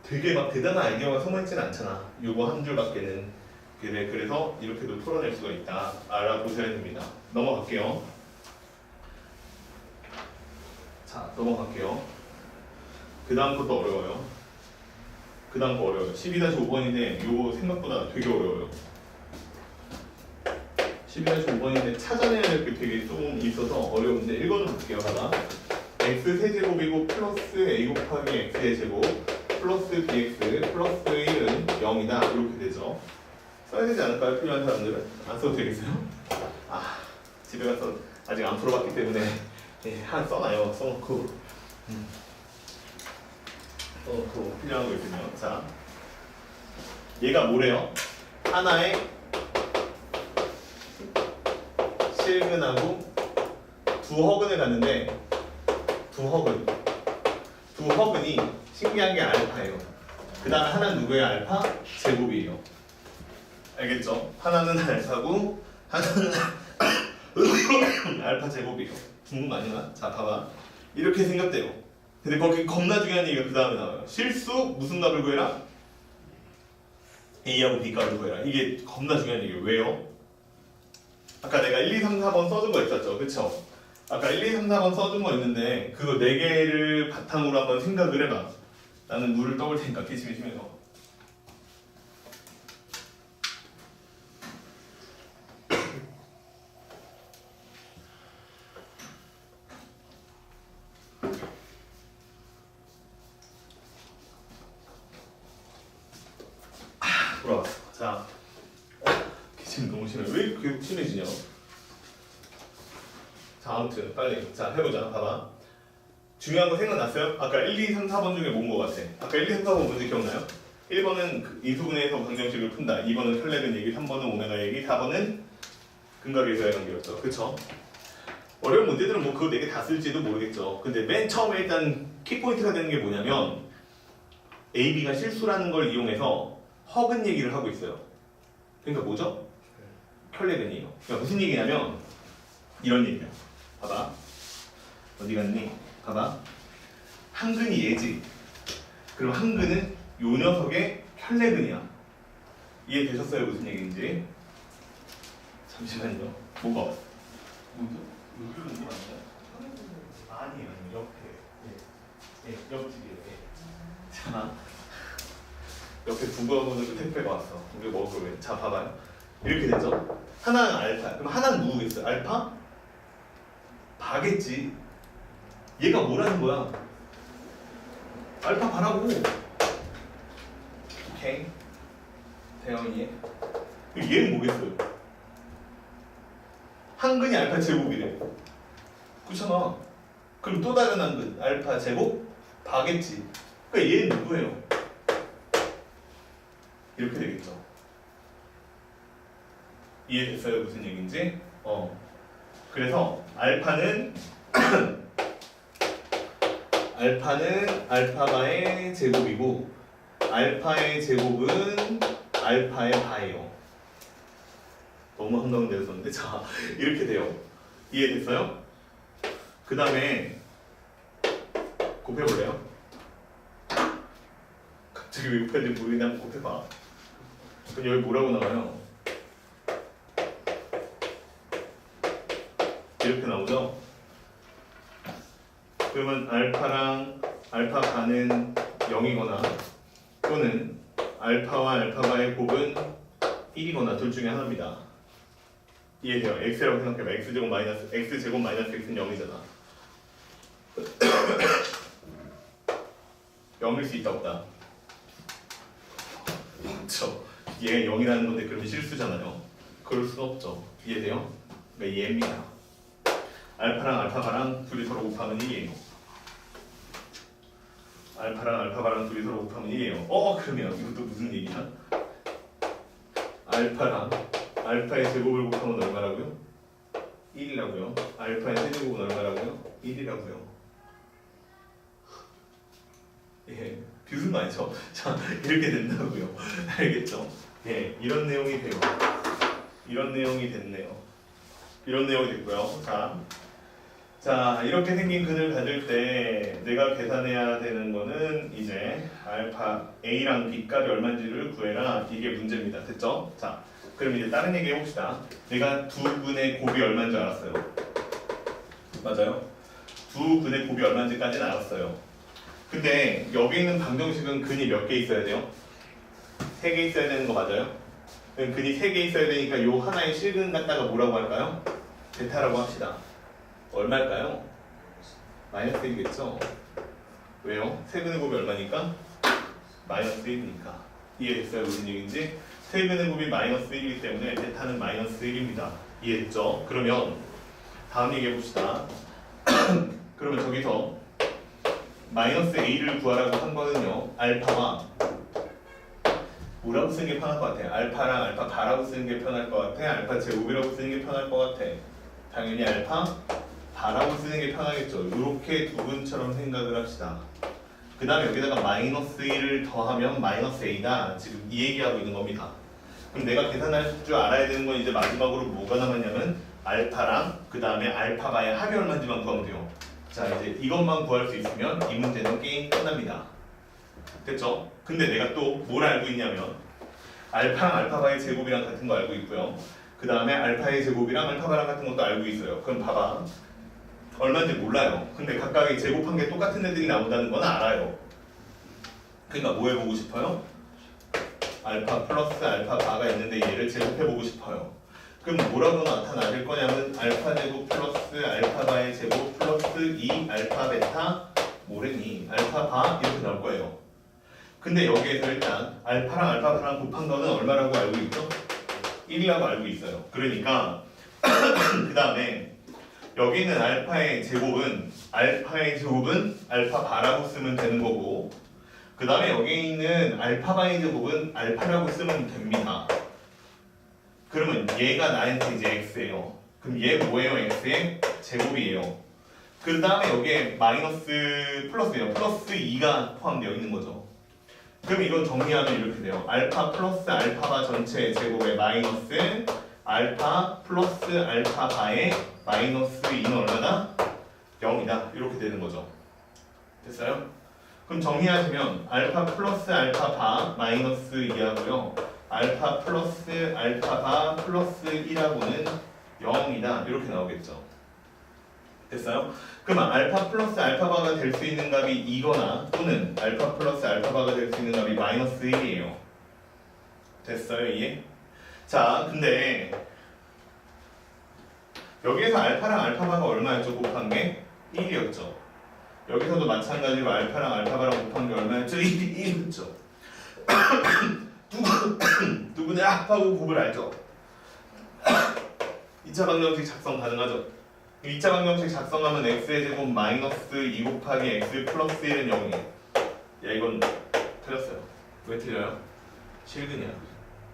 되게 막 대단한 아이디어가 숨어있지는 않잖아. 요거 한 줄밖에는. 그래서 이렇게도 풀어낼 수가 있다. 알아보셔야 됩니다. 넘어갈게요. 자 넘어갈게요. 그 다음 것도 어려워요. 그 다음 거 어려워요. 12-5번인데 요거 생각보다 되게 어려워요. 12-5번인데 찾아내야 될 게 되게 좀 있어서 어려운데 읽어는 볼게요. 봐봐. x 세제곱이고 플러스 a 곱하기 x의 제곱 플러스 bx 플러스 1은 0이다. 이렇게 되죠. 써야 되지 않을까요? 필요한 사람들은? 안 써도 되겠어요? 아, 집에 가서 아직 안 풀어봤기 때문에 예, 하나 써놔요. 써놓고 필요한 거 있으면. 자, 얘가 뭐래요? 하나의 실근하고 두 허근을 갔는데 두 허근이 신기한 게 알파예요. 그 다음에 하나는 누구예요? 알파 제곱이에요. 알겠죠? 하나는 알파고 하나는 알파 제곱이에요. 궁금하냐? 자, 봐봐. 이렇게 생겼대요. 근데 거기 겁나 중요한 얘기가 그 다음에 나와요. 실수 무슨 값을 구해라? A하고 B 값을 구해라. 이게 겁나 중요한 얘기예요. 왜요? 아까 내가 1, 2, 3, 4번 써준 거 있었죠. 그쵸? 아까 1, 2, 3, 4번 써준 거 있는데 그거 4개를 바탕으로 한번 생각을 해봐. 나는 물을 떠올 테니까 기침이 심해서. 돌아왔어. 자, 기침 너무 심해. 왜 이렇게 심해지냐? 자, 아무튼 빨리 자 해보자. 봐봐. 중요한 거 생각났어요? 아까 1, 2, 3, 4번 중에 뭔 거 같아? 아까 1, 2, 3, 4번 뭔지 기억나요? 1번은 그 인수분해에서 방정식을 푼다. 2번은 혈레근 얘기, 3번은 오메가 얘기, 4번은 근각에서의 관계였죠. 그쵸? 어려운 문제들은 뭐 그거 4개 다 쓸지도 모르겠죠. 근데 맨 처음에 일단 키포인트가 되는 게 뭐냐면 A, B가 실수라는 걸 이용해서 허근 얘기를 하고 있어요. 그러니까 뭐죠? 혈레근이에요. 그러니까 무슨 얘기냐면 이런 얘기야. 봐봐. 어디 갔니? 봐봐. 한근이 얘지. 그럼 한근은 요 녀석의 혈레근이야. 이해되셨어요? 무슨 얘기인지? 잠시만요. 뭐가? 뭐죠? 여기로 있는 거 아니야? 아니에요. 옆에. 예, 옆집이에요. 예. 자, 옆에 부부하고는 택배가 왔어. 우리 먹을 거 왜? 자, 봐봐요. 이렇게 되죠? 하나는 알파. 그럼 하나는 누구겠어요? 알파? 바겠지. 얘가 뭐라는 거야? 알파 바라고. 오케이. 대형이에. 얘는 뭐겠어요? 한근이 알파 제곱이래. 그렇잖아. 그럼 또 다른 한근 알파 제곱 바겠지. 그러니까 얘는 누구예요? 이렇게 되겠죠. 이해됐어요? 무슨 얘기인지? 그래서 알파는 알파바의 제곱이고 알파의 제곱은 알파의 바예요. 너무 한가운 데서 썼는데 자 이렇게 돼요. 이해됐어요? 그 다음에 곱해볼래요? 갑자기 왜 곱했는지 모르겠는데 한번 곱해봐. 그럼 여기 뭐라고 나와요? 이렇게 나오죠? 그러면 알파랑 알파바는 0이거나 또는 알파와 알파바의 곱은 1이거나 둘 중에 하나입니다. 이해돼요? x라고 생각해봐. x제곱 마이너스 x제곱 마이너스 x는 0이잖아. 0일 수 있다 없다? 그렇죠. 얘가 0이라는 건데 그러면 실수잖아요. 그럴 수가 없죠. 이해돼요? 그러니까 얘입니다. 알파랑 알파바랑 둘이 서로 곱하면 1이에요. 알파랑 알파바랑 둘이 서로 곱하면 1이에요. 그러면 이것도 무슨 얘기냐? 알파랑 알파의 제곱을 곱하면 얼마라고요? 1이라고요. 알파의 세제곱은 얼마라고요? 1이라고요. 예, 비웃은 거 아니죠? 자, 이렇게 된다고요. 알겠죠? 예, 이런 내용이 돼요. 이런 내용이 됐네요. 이런 내용이 됐고요. 자, 이렇게 생긴 근을 가질 때 내가 계산해야 되는 거는 이제 알파 A랑 B 값이 얼마인지를 구해라. 이게 문제입니다. 됐죠? 자, 그럼 이제 다른 얘기 해봅시다. 내가 두 근의 곱이 얼마인 줄 알았어요. 맞아요? 두 근의 곱이 얼마인지까지는 알았어요. 근데 여기 있는 방정식은 근이 몇 개 있어야 돼요? 3개 있어야 되는 거 맞아요? 그럼 근이 3개 있어야 되니까 요 하나의 실근 갖다가 뭐라고 할까요? 베타라고 합시다. 얼마일까요? 마이너스 1이겠죠? 왜요? 세근의 곱이 얼마니까? 마이너스 1이니까. 이해됐어요? 무슨 얘기인지? 세근의 곱이 마이너스 1이기 때문에 베타는 마이너스 1입니다. 이해됐죠? 그러면 다음 얘기해 봅시다. 그러면 저기서 마이너스 a를 구하라고 한 거는요, 알파와 뭐라고 쓰는 게 편할 것 같아? 알파랑 알파 바라고 쓰는 게 편할 것 같아? 알파 제곱이라고 쓰는 게 편할 것 같아? 당연히 알파 바라고 쓰는 게 편하겠죠. 이렇게 두 분처럼 생각을 합시다. 그 다음에 여기다가 마이너스 1을 더하면 마이너스 a다. 지금 이 얘기하고 있는 겁니다. 그럼 내가 계산할 줄 알아야 되는 건 이제 마지막으로 뭐가 남았냐면 알파랑 그 다음에 알파바의 합이 얼마인지만 구하면 돼요. 자, 이제 이것만 구할 수 있으면 이 문제는 게임 끝납니다. 됐죠? 근데 내가 또 뭘 알고 있냐면 알파랑 알파바의 제곱이랑 같은 거 알고 있고요. 그 다음에 알파의 제곱이랑 알파바랑 같은 것도 알고 있어요. 그럼 봐봐. 얼마인지 몰라요. 근데 각각의 제곱한 게 똑같은 애들이 나온다는 건 알아요. 그러니까 뭐 해보고 싶어요? 알파 플러스 알파바가 있는데 얘를 제곱해보고 싶어요. 그럼 뭐라고 나타나실 거냐면 알파 제곱 플러스 알파바의 제곱 플러스 2 알파 베타 뭐래니? 알파바 이렇게 나올 거예요. 근데 여기에서 일단 알파랑 알파바랑 곱한 거는 얼마라고 알고 있죠? 1이라고 알고 있어요. 그러니까 그 다음에 여기 있는 알파의 제곱은 알파바라고 쓰면 되는 거고, 그 다음에 여기 있는 알파바의 제곱은 알파라고 쓰면 됩니다. 그러면 얘가 나한테 이제 x예요. 그럼 얘 뭐예요? x의 제곱이에요. 그 다음에 여기에 마이너스 플러스예요. 플러스 2가 포함되어 있는 거죠. 그럼 이건 정리하면 이렇게 돼요. 알파 플러스 알파바 전체의 제곱에 마이너스 알파 플러스 알파바의 마이너스 2는 얼마나? 0이다. 이렇게 되는 거죠. 됐어요? 그럼 정리하시면 알파 플러스 알파바 마이너스 2하고요. 알파 플러스 알파바 플러스 1하고는 0이다. 이렇게 나오겠죠. 됐어요? 그러면 알파 플러스 알파바가 될 수 있는 값이 2거나 또는 알파 플러스 알파바가 될 수 있는 값이 마이너스 1이에요. 됐어요? 이해? 자, 근데 여기에서 알파랑 알파바가 얼마였죠? 곱한 게 1이었죠. 여기서도 마찬가지로 알파랑 알파바랑 곱한 게 얼마였죠? 1이었죠. 누구냐? 하고 곱을 알죠? 2차 방정식 작성 가능하죠? 2차 방정식 작성하면 x의 제곱 마이너스 2 곱하기 x 플러스 1은 0이에요. 야, 이건 틀렸어요. 왜 틀려요? 실근이야.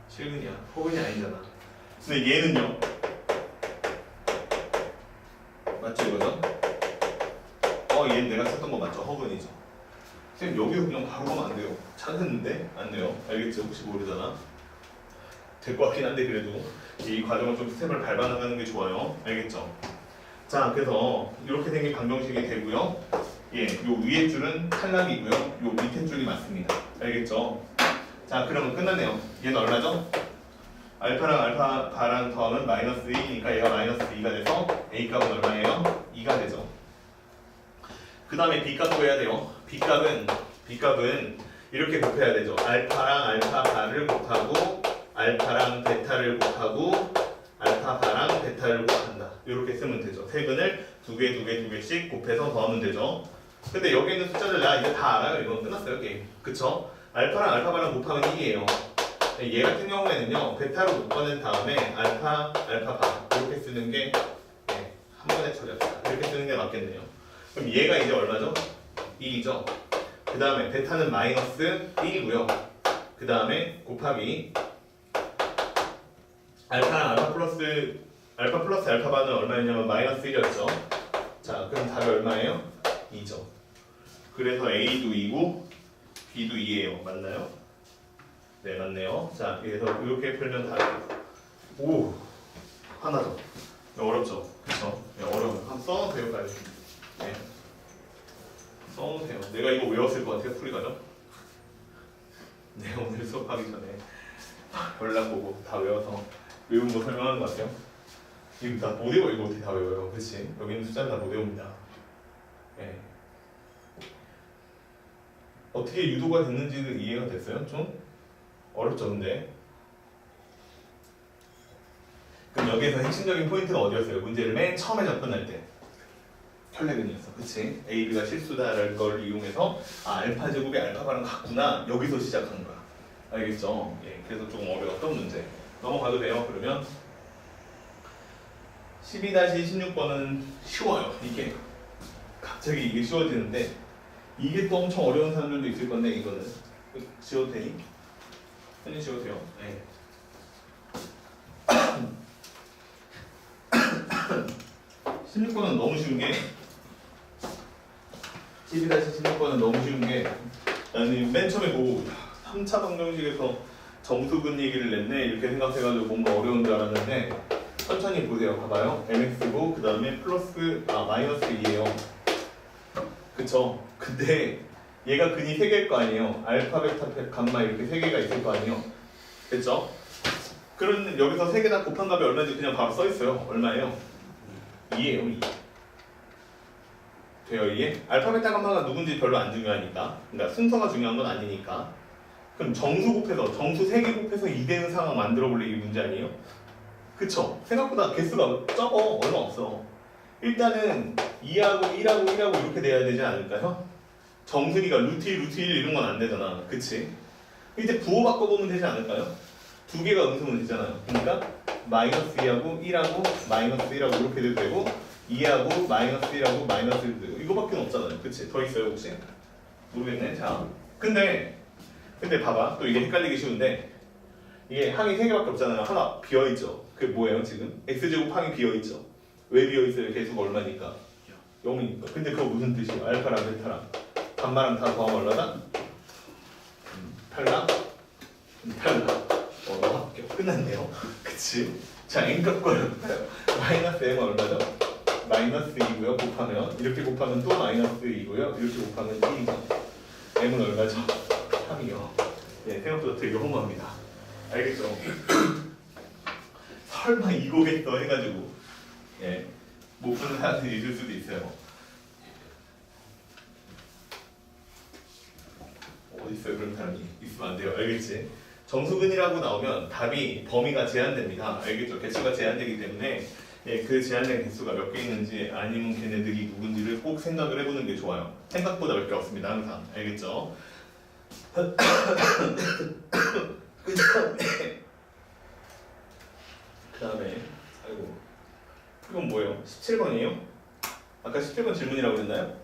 실근이야. 호근이 아니잖아. 근데 얘는요? 맞죠 이거죠? 얘는 내가 썼던 거 맞죠? 허근이죠. 선생님 여기서 그냥 바로 가면 안 돼요. 찾았는데 안 돼요. 알겠죠? 혹시 모르잖아. 될 것 같긴 한데 그래도 이 과정을 좀 스텝을 밟아 나가는 게 좋아요. 알겠죠? 자, 그래서 이렇게 생긴 방정식이 되고요. 예, 요 위에 줄은 탈락이고요. 요 밑에 줄이 맞습니다. 알겠죠? 자, 그러면 끝났네요. 얘는 얼마죠? 알파랑 알파바랑 더하면 마이너스 2니까 얘가 마이너스 2가 돼서 A값은 얼마예요? 2가 되죠. 그 다음에 B값 구해야 돼요. B값은 이렇게 곱해야 되죠. 알파랑 알파바를 곱하고 알파랑 베타를 곱하고 알파바랑 베타를 곱한다. 이렇게 쓰면 되죠. 세근을 두 개씩 곱해서 더하면 되죠. 근데 여기 있는 숫자들 나 이제 다 알아요. 이건 끝났어요 게임. 그쵸? 알파랑 알파바랑 곱하면 1이에요. 얘 같은 경우에는요, 베타로 묶어낸 다음에 알파, 알파바 이렇게 쓰는 게 한 번에 처리합시다. 이렇게 쓰는 게 맞겠네요. 그럼 얘가 이제 얼마죠? 2이죠. 그 다음에 베타는 마이너스 1이고요. 그 다음에 곱하기 알파랑 알파 플러스 알파바는 얼마였냐면 마이너스 1이었죠. 자, 그럼 답이 얼마예요? 2죠. 그래서 A도 2고 B도 2예요. 맞나요? 네, 맞네요. 자, 그래서 이렇게 풀면 답이에요. 오! 하나죠. 어렵죠? 그쵸? 네, 어려워요. 한번 써놓으세요, 빨리. 네. 써놓으세요. 내가 이거 외웠을 것 같아요, 풀이가죠? 네, 오늘 수업하기 전에 연락 보고 다 외워서 외운 거 설명하는 것 같아요. 이거 다 못 외워. 이거 어떻게 다 외워요? 그치? 여기 있는 숫자는 다 못 외웁니다. 네. 어떻게 유도가 됐는지는 이해가 됐어요? 좀? 어렵죠, 근데? 그럼 여기에서 핵심적인 포인트가 어디였어요? 문제를 맨 처음에 접근할 때 혈내근이었어. 그치? A, B가 실수다라는 걸 이용해서 알파 제곱이 알파바랑 같구나. 여기서 시작한 거야. 알겠죠? 예, 그래서 조금 어려웠던 문제. 넘어가도 돼요. 그러면 12-16번은 쉬워요. 이게 갑자기 이게 쉬워지는데 이게 또 엄청 어려운 사람들도 있을 건데 이거는 지워도 되니? 현진 지워도 돼요. 네. 16번은 너무 쉬운 게 12-16번은 너무 쉬운 게 나는 맨 처음에 보고 3차 방정식에서 정수근 얘기를 냈네 이렇게 생각해가지고 뭔가 어려운 줄 알았는데 천천히 보세요. 봐봐요. mx고 그 다음에 플러스 마이너스 2예요. 그쵸? 근데 얘가 근이 3개일 거 아니에요. 알파, 베타, 감마 이렇게 3개가 있을 거 아니에요. 됐죠? 그런 여기서 3개 다 곱한 값이 얼마인지 그냥 바로 써있어요. 얼마예요? 2예요. 2. 돼요 이해? 알파, 베타, 감마가 누군지 별로 안 중요하니까 그러니까 순서가 중요한 건 아니니까 그럼 정수 곱해서 정수 3개 곱해서 2 되는 상황 만들어 볼래 이게 문제 아니에요? 그쵸? 생각보다 개수가 적어. 얼마 없어. 일단은 2하고 1하고 1하고 이렇게 돼야 되지 않을까요? 정수니까 루트 1, 루트 1 이런 건 안 되잖아. 그치? 이제 부호 바꿔보면 되지 않을까요? 두 개가 음수면 되잖아요. 그러니까 마이너스 2하고 1하고 마이너스 1하고 이렇게 돼도 되고 2하고 마이너스 1하고 마이너스 1도 되고 이거밖에 없잖아요. 그치? 더 있어요 혹시? 모르겠네. 자, 근데 봐봐. 또 이게 헷갈리기 쉬운데 이게 항이 3개밖에 없잖아요. 하나 비어있죠. 그게 뭐예요 지금? x제곱 항이 비어있죠. 왜 비어있어요? 개수가 얼마니까? 0이니까. 근데 그거 무슨 뜻이에요? 알파랑 베타랑 감마랑 다 더하면 얼마다? 탈락? 탈락. 너무 합격. 끝났네요. 그치? 자, n값과 마이너스 m은 얼마죠? 마이너스 2고요. 곱하면 이렇게 곱하면 또 마이너스 2고요. 이렇게 곱하면 1이죠. m은 얼마죠? 3이요. 네, 생각보다 되게 허무합니다. 알겠죠? 설마 이거겠어 해가지고 예, 못 푸는 사람들이 있을 수도 있어요. 어디 있어요? 그런 사람이 있으면 안 돼요. 알겠지? 정수근이라고 나오면 답이 범위가 제한됩니다. 알겠죠? 개수가 제한되기 때문에 예, 그 제한된 개수가 몇 개 있는지 아니면 걔네들이 누군지를 꼭 생각을 해보는 게 좋아요. 생각보다 몇 개 없습니다. 항상. 알겠죠? 그 다음에 아이고 이건 뭐예요? 17번이에요? 아까 17번 질문이라고 그랬나요?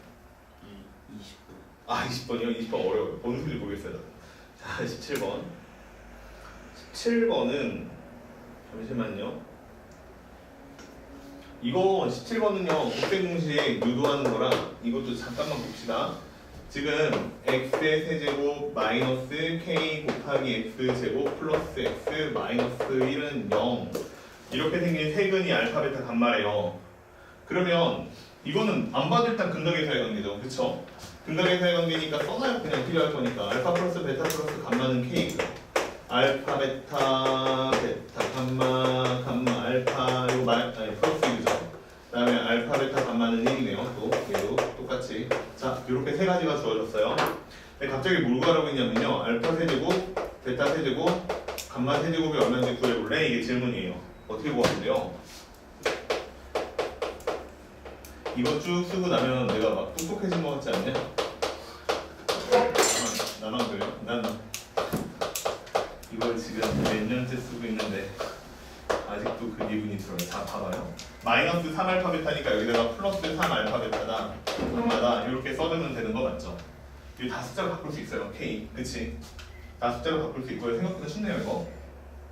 20분. 아 20번이요? 20번 어려워요. 뭔 소리인지 모르겠어요. 자 17번 17번은 잠시만요. 이거 17번은요 곱셈공식 유도하는 거라 이것도 잠깐만 봅시다. 지금 x의 세제곱 마이너스 k 곱하기 x 제곱 플러스 x 마이너스 1은 0 이렇게 생긴 세근이 알파 베타 감마래요. 그러면 이거는 안 봐도 일단 근각의사의 관계죠. 그쵸? 근각의사의 관계니까 써놔야 그냥 필요할 거니까 알파 플러스 베타 플러스 감마는 k 알파 베타 베타 감마 알파 이거 플러스 1이죠. 그 다음에 알파 베타 감마는 1이네요. 또 얘도 똑같이 자 이렇게 세 가지가 주어졌어요. 근데 갑자기 뭘 구하라고 했냐면요 알파 세제곱 베타 세제곱 감마 세제곱이 얼마인지 구해볼래? 이게 질문이에요. 어떻게 구하는데요? 이거 쭉 쓰고 나면 내가 막 똑똑해진 것 같지 않냐? 나만 그래요? 난 이걸 지금 몇 년째 쓰고 있는데 아직도 그 기분이 들어요. 자 봐봐요. 마이너스 3알파 베타니까 여기다가 플러스 3알파 베타다 감마다 이렇게 써주면 되는 거 맞죠? 이거 다 숫자로 바꿀 수 있어요. K 그치? 다 숫자로 바꿀 수 있고요. 생각보다 쉽네요 이거.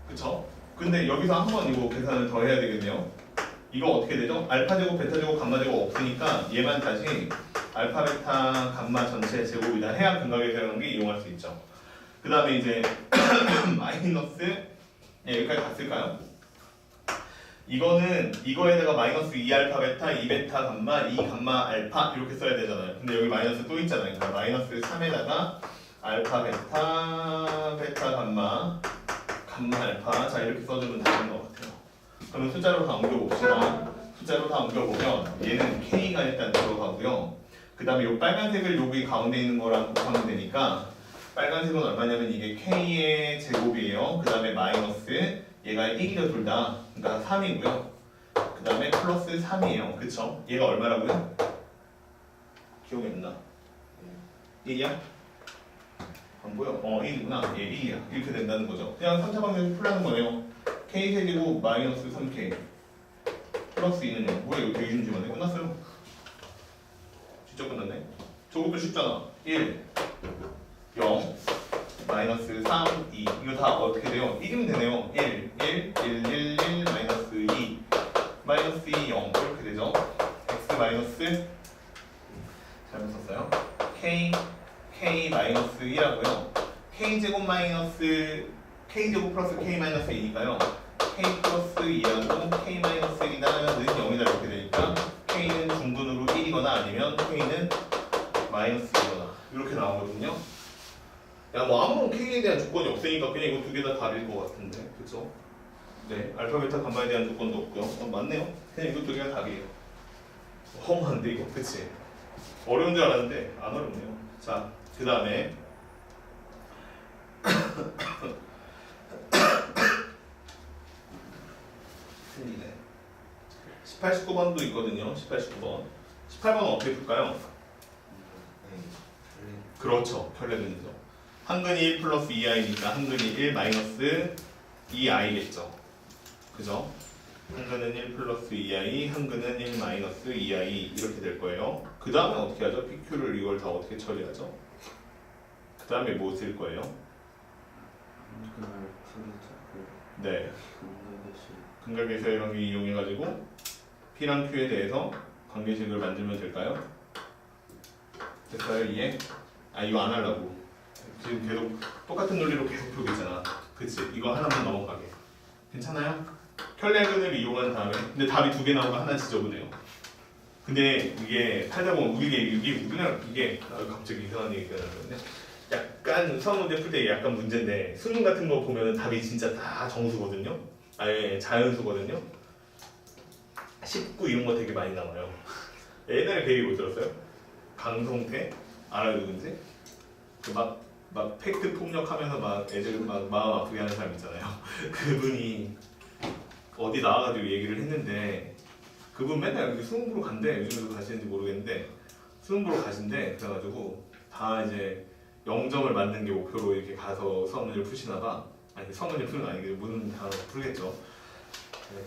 그쵸? 근데 여기서 한번 이거 계산을 더 해야 되겠네요. 이거 어떻게 되죠? 알파 제곱, 베타 제곱, 감마 제곱 없으니까 얘만 다시 알파, 베타, 감마 전체 제곱이다 해야 근각의 관계 이용할 수 있죠. 그 다음에 이제 마이너스 여기까지 갔을까요? 이거는 이거에다가 마이너스 2알파 베타, 2베타 감마, 2감마 알파 이렇게 써야 되잖아요. 근데 여기 마이너스 또 있잖아요. 그러니까 마이너스 3에다가 알파 베타, 베타 감마, 감마 알파 자 이렇게 써주면 되는 것 같아요. 그러면 숫자로 다 옮겨봅시다. 숫자로 다 옮겨보면 얘는 K가 일단 들어가고요. 그 다음에 이 빨간색을 여기 가운데 있는 거랑 곱하면 되니까 빨간색은 얼마냐면 이게 K의 제곱이에요. 그 다음에 마이너스 얘가 1이죠 둘 다. 그러니까 3이고요. 그 다음에 플러스 3이에요. 그쵸? 얘가 얼마라고요? 기억이 안 나. 1이야? 안 보여? 1이구나. 얘 1이야. 이렇게 된다는 거죠. 그냥 3차 방정식 풀라는 거네요. K세제곱 마이너스 3K 플러스 2는요. 뭐야 이거 되게 심심하네. 끝났어요. 진짜 끝났네. 저것도 쉽잖아. 1, 0, 마이너스 3, 2. 이거 다 어떻게 돼요? 1이면 되네요. 1, 1, 1, 1, 1, 마이너스 2, 마이너스 2, 0. 이렇게 되죠. x 마이너스 잘못 썼어요. k 마이너스 1하고요. k제곱 마이너스 k제곱 플러스 k 마이너스 2니까요. k 플러스 2하고 k 마이너스 1이다는 0이다 이렇게 되니까 k는 중분으로 1이거나 아니면 k는 마이너스 2거나 이렇게 나오거든요. 야 뭐 아무런 k에 대한 조건이 없으니까 그냥 이거 두 개 다 답일 것 같은데, 그쵸? 네, 알파 베타 감마에 대한 조건도 없고요. 맞네요. 그냥 이거 두 개가 답이에요. 허무한데 이거, 그치? 어려운 줄 알았는데 안 어렵네요. 자, 그 다음에 18, 19번도 있거든요. 18, 19번. 18번은 어떻게 풀까요? 그렇죠. 편레근이죠. 한근이 1 플러스 2i니까 한근이 1 마이너스 2i겠죠. 그죠? 한근은 1 플러스 2i, 한근은 1 마이너스 2i 이렇게 될 거예요. 그 다음에 어떻게 하죠? PQ를 이걸 다 어떻게 처리하죠? 그 다음에 뭐 쓸 거예요? 네. 근각계수 이런게 이용해가지고 P랑 Q에 대해서 관계식을 만들면 될까요? 됐어요? 이해? 아 이거 안 하려고. 지금 계속 똑같은 논리로 계속 풀고 있잖아. 그치? 이거 하나만 넘어가게. 괜찮아요? 혈례근을 이용한 다음에 근데 답이 두 개 나오고 하나 지저분해요. 근데 이게 살다 보면 이게 우리나라 이게 갑자기 이상한 얘기가 나는데 약간 수학 문제 풀 때 약간 문제인데 수능 같은 거 보면 답이 진짜 다 정수거든요. 아예 자연수거든요. 19 이런 거 되게 많이 나와요. 옛날에 그 얘기 못 들었어요? 강성태 알아요 누군지? 막 팩트 폭력하면서 막 애들 막 마음 아프게 하는 사람 있잖아요. 그분이 어디 나와가지고 얘기를 했는데 그분 맨날 이렇게 수능 보러 간대. 요즘에도 가시는지 모르겠는데 수능 보러 가신대. 그래가지고 다 이제 0점을 맞는 게 목표로 이렇게 가서 수학 문제를 푸시나 봐. 아니 수학 문제 푸는 거 아니고 문은 다 풀겠죠.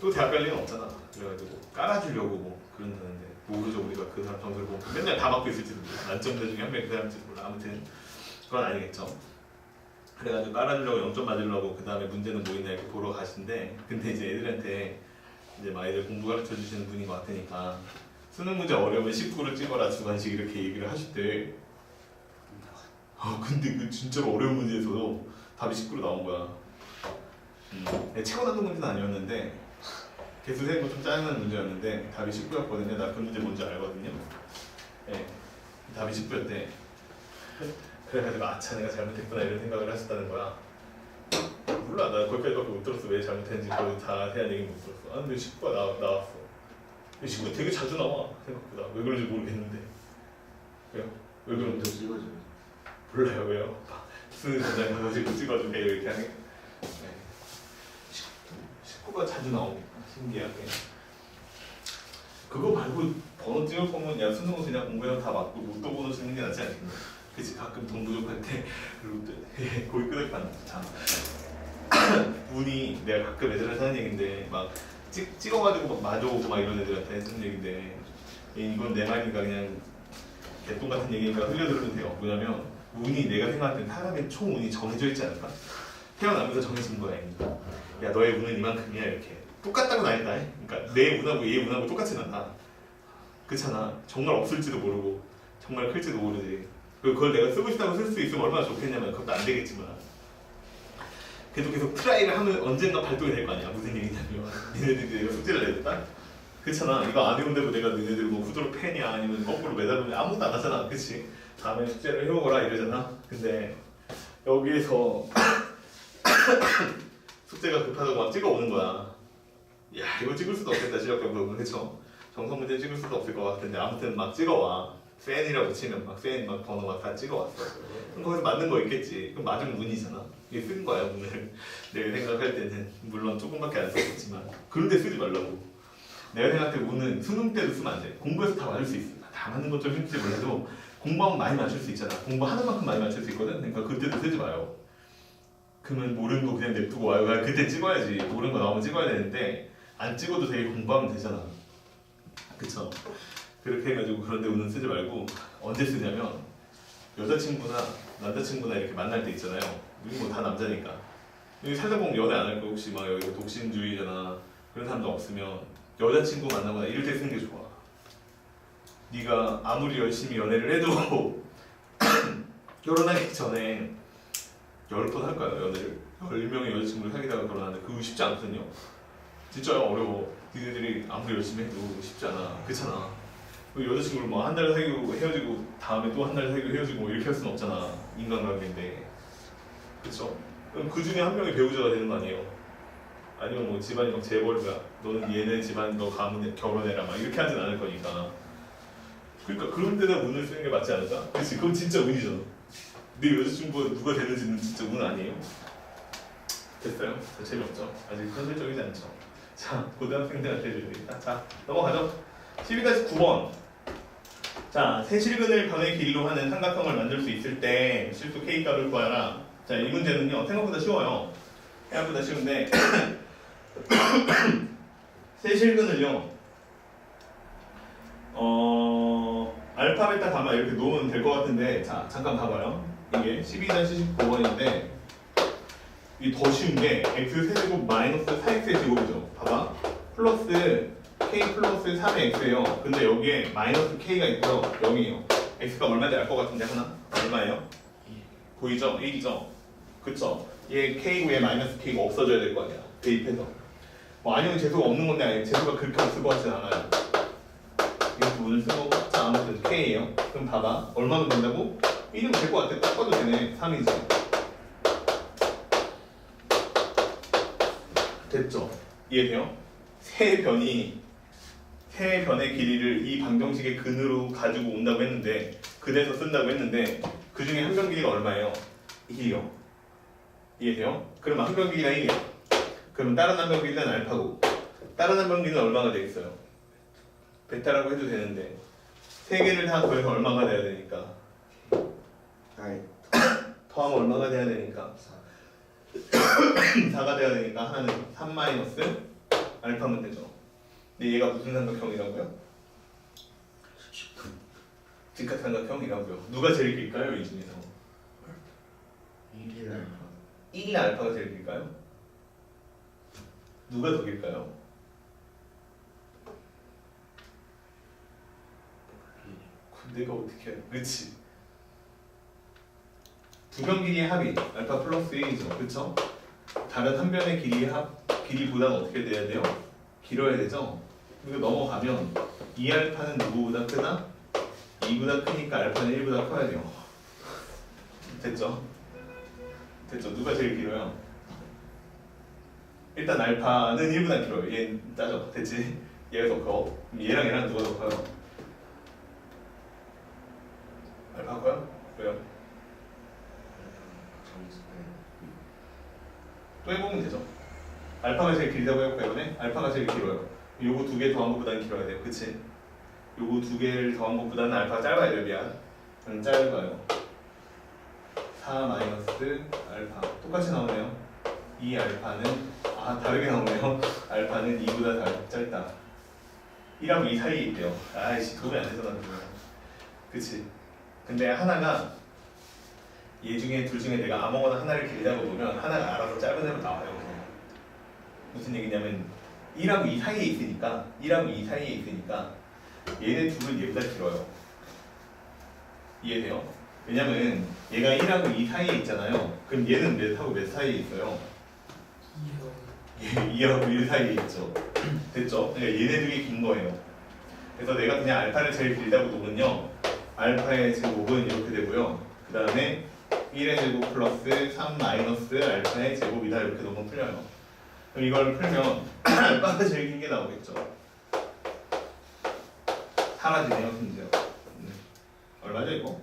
또 대학 갈 리는 없잖아. 그래가지고 깔아주려고 뭐 그런다는데 모르죠. 우리가 그 사람 점수를 보고 맨날 다 맞고 있을지도 몰라. 만점대 중에 한 명이 그 사람일지도 몰라. 아무튼 그건 아니겠죠. 그래가지고 깔아주려고 0점 맞으려고 그 다음에 문제는 뭐 있나 이렇게 보러 가신데 근데 이제 애들한테 이제 막 애들 공부 가르쳐 주시는 분인 것 같으니까 수능 문제 어려우면 19를 찍어라 주관식 이렇게 얘기를 하실 때 근데 그 진짜로 어려운 문제에서도 답이 19로 나온 거야. 채워 넣는 문제는 아니었는데 개수 세는 거 좀 짜증나는 문제였는데 답이 19였거든요. 나 그 문제 뭔지 알거든요. 네, 답이 19였대. 그래가지고 아차 내가 잘못했구나 이런 생각을 하셨다는 거야. 몰라 나 거기까지밖에 못 들었어. 왜 잘못했는지 그거 다 대한 얘기 못 들었어. 근데 19가 나왔어. 19가 되게 자주 나와 생각보다. 왜 그런지 모르겠는데. 왜요? 왜 그런지 찍어줘요. 몰라요 왜요? 쓰는 전장에 가서 찍어주게 이렇게 하는 게. 네. 19가 자주 나오니까 신기하게. 그거 말고 번호 찍을 거면 야 수능은 그냥 공부해서 다 맞고 로또 번호 찍는 게 낫지 않겠냐? 그치 가끔 돈 부족할 때 로또 거기 끄덕한 참 운이 내가 가끔 애들한테 하는 얘긴데 막 찍어가지고 막 마주오고 막 이런 애들한테 하는 얘긴데 이건 내 말이니까 그냥 개똥 같은 얘기니까 흘려들으면 돼요. 뭐냐면 운이 내가 생각할 땐 사람의 총 운이 정해져 있지 않을까? 태어나면서 정해진 거야. 야 너의 운은 이만큼이야 이렇게 똑같다고는 아니다. 그러니까 내 운하고 얘 운하고 똑같진 않아. 그렇잖아. 정말 없을지도 모르고 정말 클지도 모르지. 그걸 내가 쓰고 싶다고 쓸 수 있으면 얼마나 좋겠냐면 그것도 안 되겠지만 그래도 계속 트라이를 하면 언젠가 발동이 될 거 아니야. 무슨 얘기냐면 니네들이 내가 숙제를 내줬다? 그렇잖아. 이거 안 해온다고 내가 너네들 뭐 후드로 패냐 아니면 거꾸로 매달으면 아무것도 안 하잖아. 그치? 다음에 숙제를 해오거라 이러잖아. 근데 여기에서 숙제가 급하다고 막 찍어오는 거야. 야 이거 찍을 수도 없겠다. 시력 경고는 그쵸? 정성 문제 찍을 수도 없을 것 같은데 아무튼 막 찍어와. 센이라고 치면 막 센 막 번호 막 다 찍어왔어. 그럼 거기서 맞는 거 있겠지. 그럼 맞으면 운이잖아. 이게 쓴 거야 운을. 내가 생각할 때는 물론 조금밖에 안 썼지만 그런데 쓰지 말라고. 내가 생각할 때 운은 수능 때도 쓰면 안 돼. 공부해서 다 맞을 수 있어. 다 맞는 건 좀 힘들지 몰라도 공부하면 많이 맞출 수 있잖아. 공부하는 만큼 많이 맞출 수 있거든. 그러니까 그때도 쓰지 마요. 그러면 모르는 거 그냥 냅두고 와요. 그냥 그때 찍어야지. 모르는 거 나오면 찍어야 되는데 안 찍어도 되게 공부하면 되잖아. 그쵸? 그렇게 해가지고 그런데 운은 쓰지 말고 언제 쓰냐면 여자친구나 남자친구나 이렇게 만날 때 있잖아요. 우리 뭐 다 남자니까 여기 살다 보면 연애 안 할 거 혹시 막 여기 독신주의자나 그런 사람도 없으면 여자친구 만나거나 이럴 때 쓰는 게 좋아. 네가 아무리 열심히 연애를 해도 결혼하기 전에 10번 할 거야 연애를. 10명의 여자친구를 사귀다가 결혼하는데 그거 쉽지 않거든요. 진짜 어려워. 니네들이 아무리 열심히 해도 쉽지 않아. 그렇잖아. 여자친구를 뭐 한 달 사귀고 헤어지고 다음에 또 한 달 사귀고 헤어지고 뭐 이렇게 할 수는 없잖아. 인간관계인데. 그쵸? 그럼 그 중에 한 명이 배우자가 되는 거 아니에요? 아니면 뭐 집안이 막 재벌이야. 너는 얘네 집안 너 가문 결혼해라 막 이렇게 하진 않을 거니까. 그러니까 그런 데다 운을 쓰는 게 맞지 않을까? 그치? 그건 진짜 운이잖아. 네 여자친구가 누가 되는지는 진짜 운 아니에요? 됐어요? 더 재미없죠? 아직 현실적이지 않죠? 자, 고등학생들한테 해줘야 되겠다. 자, 넘어가죠. 12-9번. 자, 세실근을 변의 길이로 하는 삼각형을 만들 수 있을 때 실수 K값을 구하라. 자, 이 문제는요, 생각보다 쉬워요. 생각보다 쉬운데 세실근을요, 알파, 베타, 가마 이렇게 놓으면 될 것 같은데, 자, 잠깐 봐봐요. 이게 12-19번인데 이 더 쉬운 게 x 세제곱 마이너스 4x의 제곱이죠. 봐봐. 플러스 k 플러스 3의 x예요. 근데 여기에 마이너스 k가 있고요. 0이에요. x가 얼마인지 알 것 같은데 하나? 얼마예요? 보이죠? 1이죠? 그쵸? 얘 k고 얘 마이너스 k가 없어져야 될 거 아니야. 대입해서. 뭐 아니면 재수가 없는 건데 아니 재수가 그렇게 없을 것 같진 않아요. 이것도 문을 쓴 거고. 자, 아무튼 k예요. 그럼 봐봐. 얼마면 된다고? 1이면 될 것 같아. 딱 봐도 되네. 3이지. 됐죠? 이해돼요? 세 변의 길이를 이 방정식의 근으로 가지고 온다고 했는데 근에서 쓴다고 했는데 그 중에 한 변 길이가 얼마예요? 1이요. 이해돼요? 그럼 한 변 길이가 1이야. 그럼 다른 한 변 길이는 알파고 다른 한 변 길이는 얼마가 되겠어요? 베타라고 해도 되는데 세 개를 다 더해서 얼마가 돼야 되니까 더하면 얼마가 돼야 되니까 4가 돼야 되니까 하나는 3 마이너스 알파면 되죠. 근데 얘가 무슨 삼각형이라고요? 직각삼각형이라고요. 누가 제일 길까요? 이 중에서 1일 알파 1이나 알파가 제일 길까요? 누가 더 길까요? 내가 어떻게 해? 그치? 두 변 길이의 합이 알파 플러스 1이죠. 그쵸? 다른 한 변의 길이보다는 어떻게 돼야 돼요? 길어야 되죠? 그리고 넘어가면 2알파는 누구보다 크다? 2보다 크니까 알파는 1보다 커야 돼요. 됐죠? 됐죠? 누가 제일 길어요? 일단 알파는 1보다 길어요. 얘 따져. 됐지? 얘가 더 커. 그럼 얘랑 누가 더 커요? 알파 커요? 왜요? 또 해보면 되죠. 알파가 제일 길다고 해볼까요? 이번에? 알파가 제일 길어요. 요거 두 개 더한 것보다는 길어야 돼요. 그치? 요거 두 개를 더한 것보다는 알파가 짧아야 돼요. 미안. 짧아요. 4 마이너스 알파. 똑같이 나오네요. 이 알파는 다르게 나오네요. 알파는 2보다 짧다. 1하고 2 사이에 있대요. 아이씨 도움이 안 되잖아. 그치? 근데 하나가 얘 중에 둘 중에 내가 아무거나 하나를 길다고 보면 하나가 알아서 짧은 애로 나와요. 그냥. 무슨 얘기냐면 1하고 2 사이에 있으니까 얘네 둘은 얘보다 길어요. 이해돼요? 왜냐면 얘가 1하고 2 사이에 있잖아요. 그럼 얘는 몇하고 몇 사이에 있어요? 2하고 1 사이에 있죠. 됐죠? 그러니까 얘네들이 긴 거예요. 그래서 내가 그냥 알파를 제일 길다고 놓으면요. 알파의 제곱은 이렇게 되고요. 그 다음에 1의 제곱 플러스 3 마이너스 알파의 제곱이다 이렇게 놓으면 풀려요. 그럼 이걸 풀면 알파가 제일 긴 게 나오겠죠. 사라지네요, 심지어. 얼마죠 이거?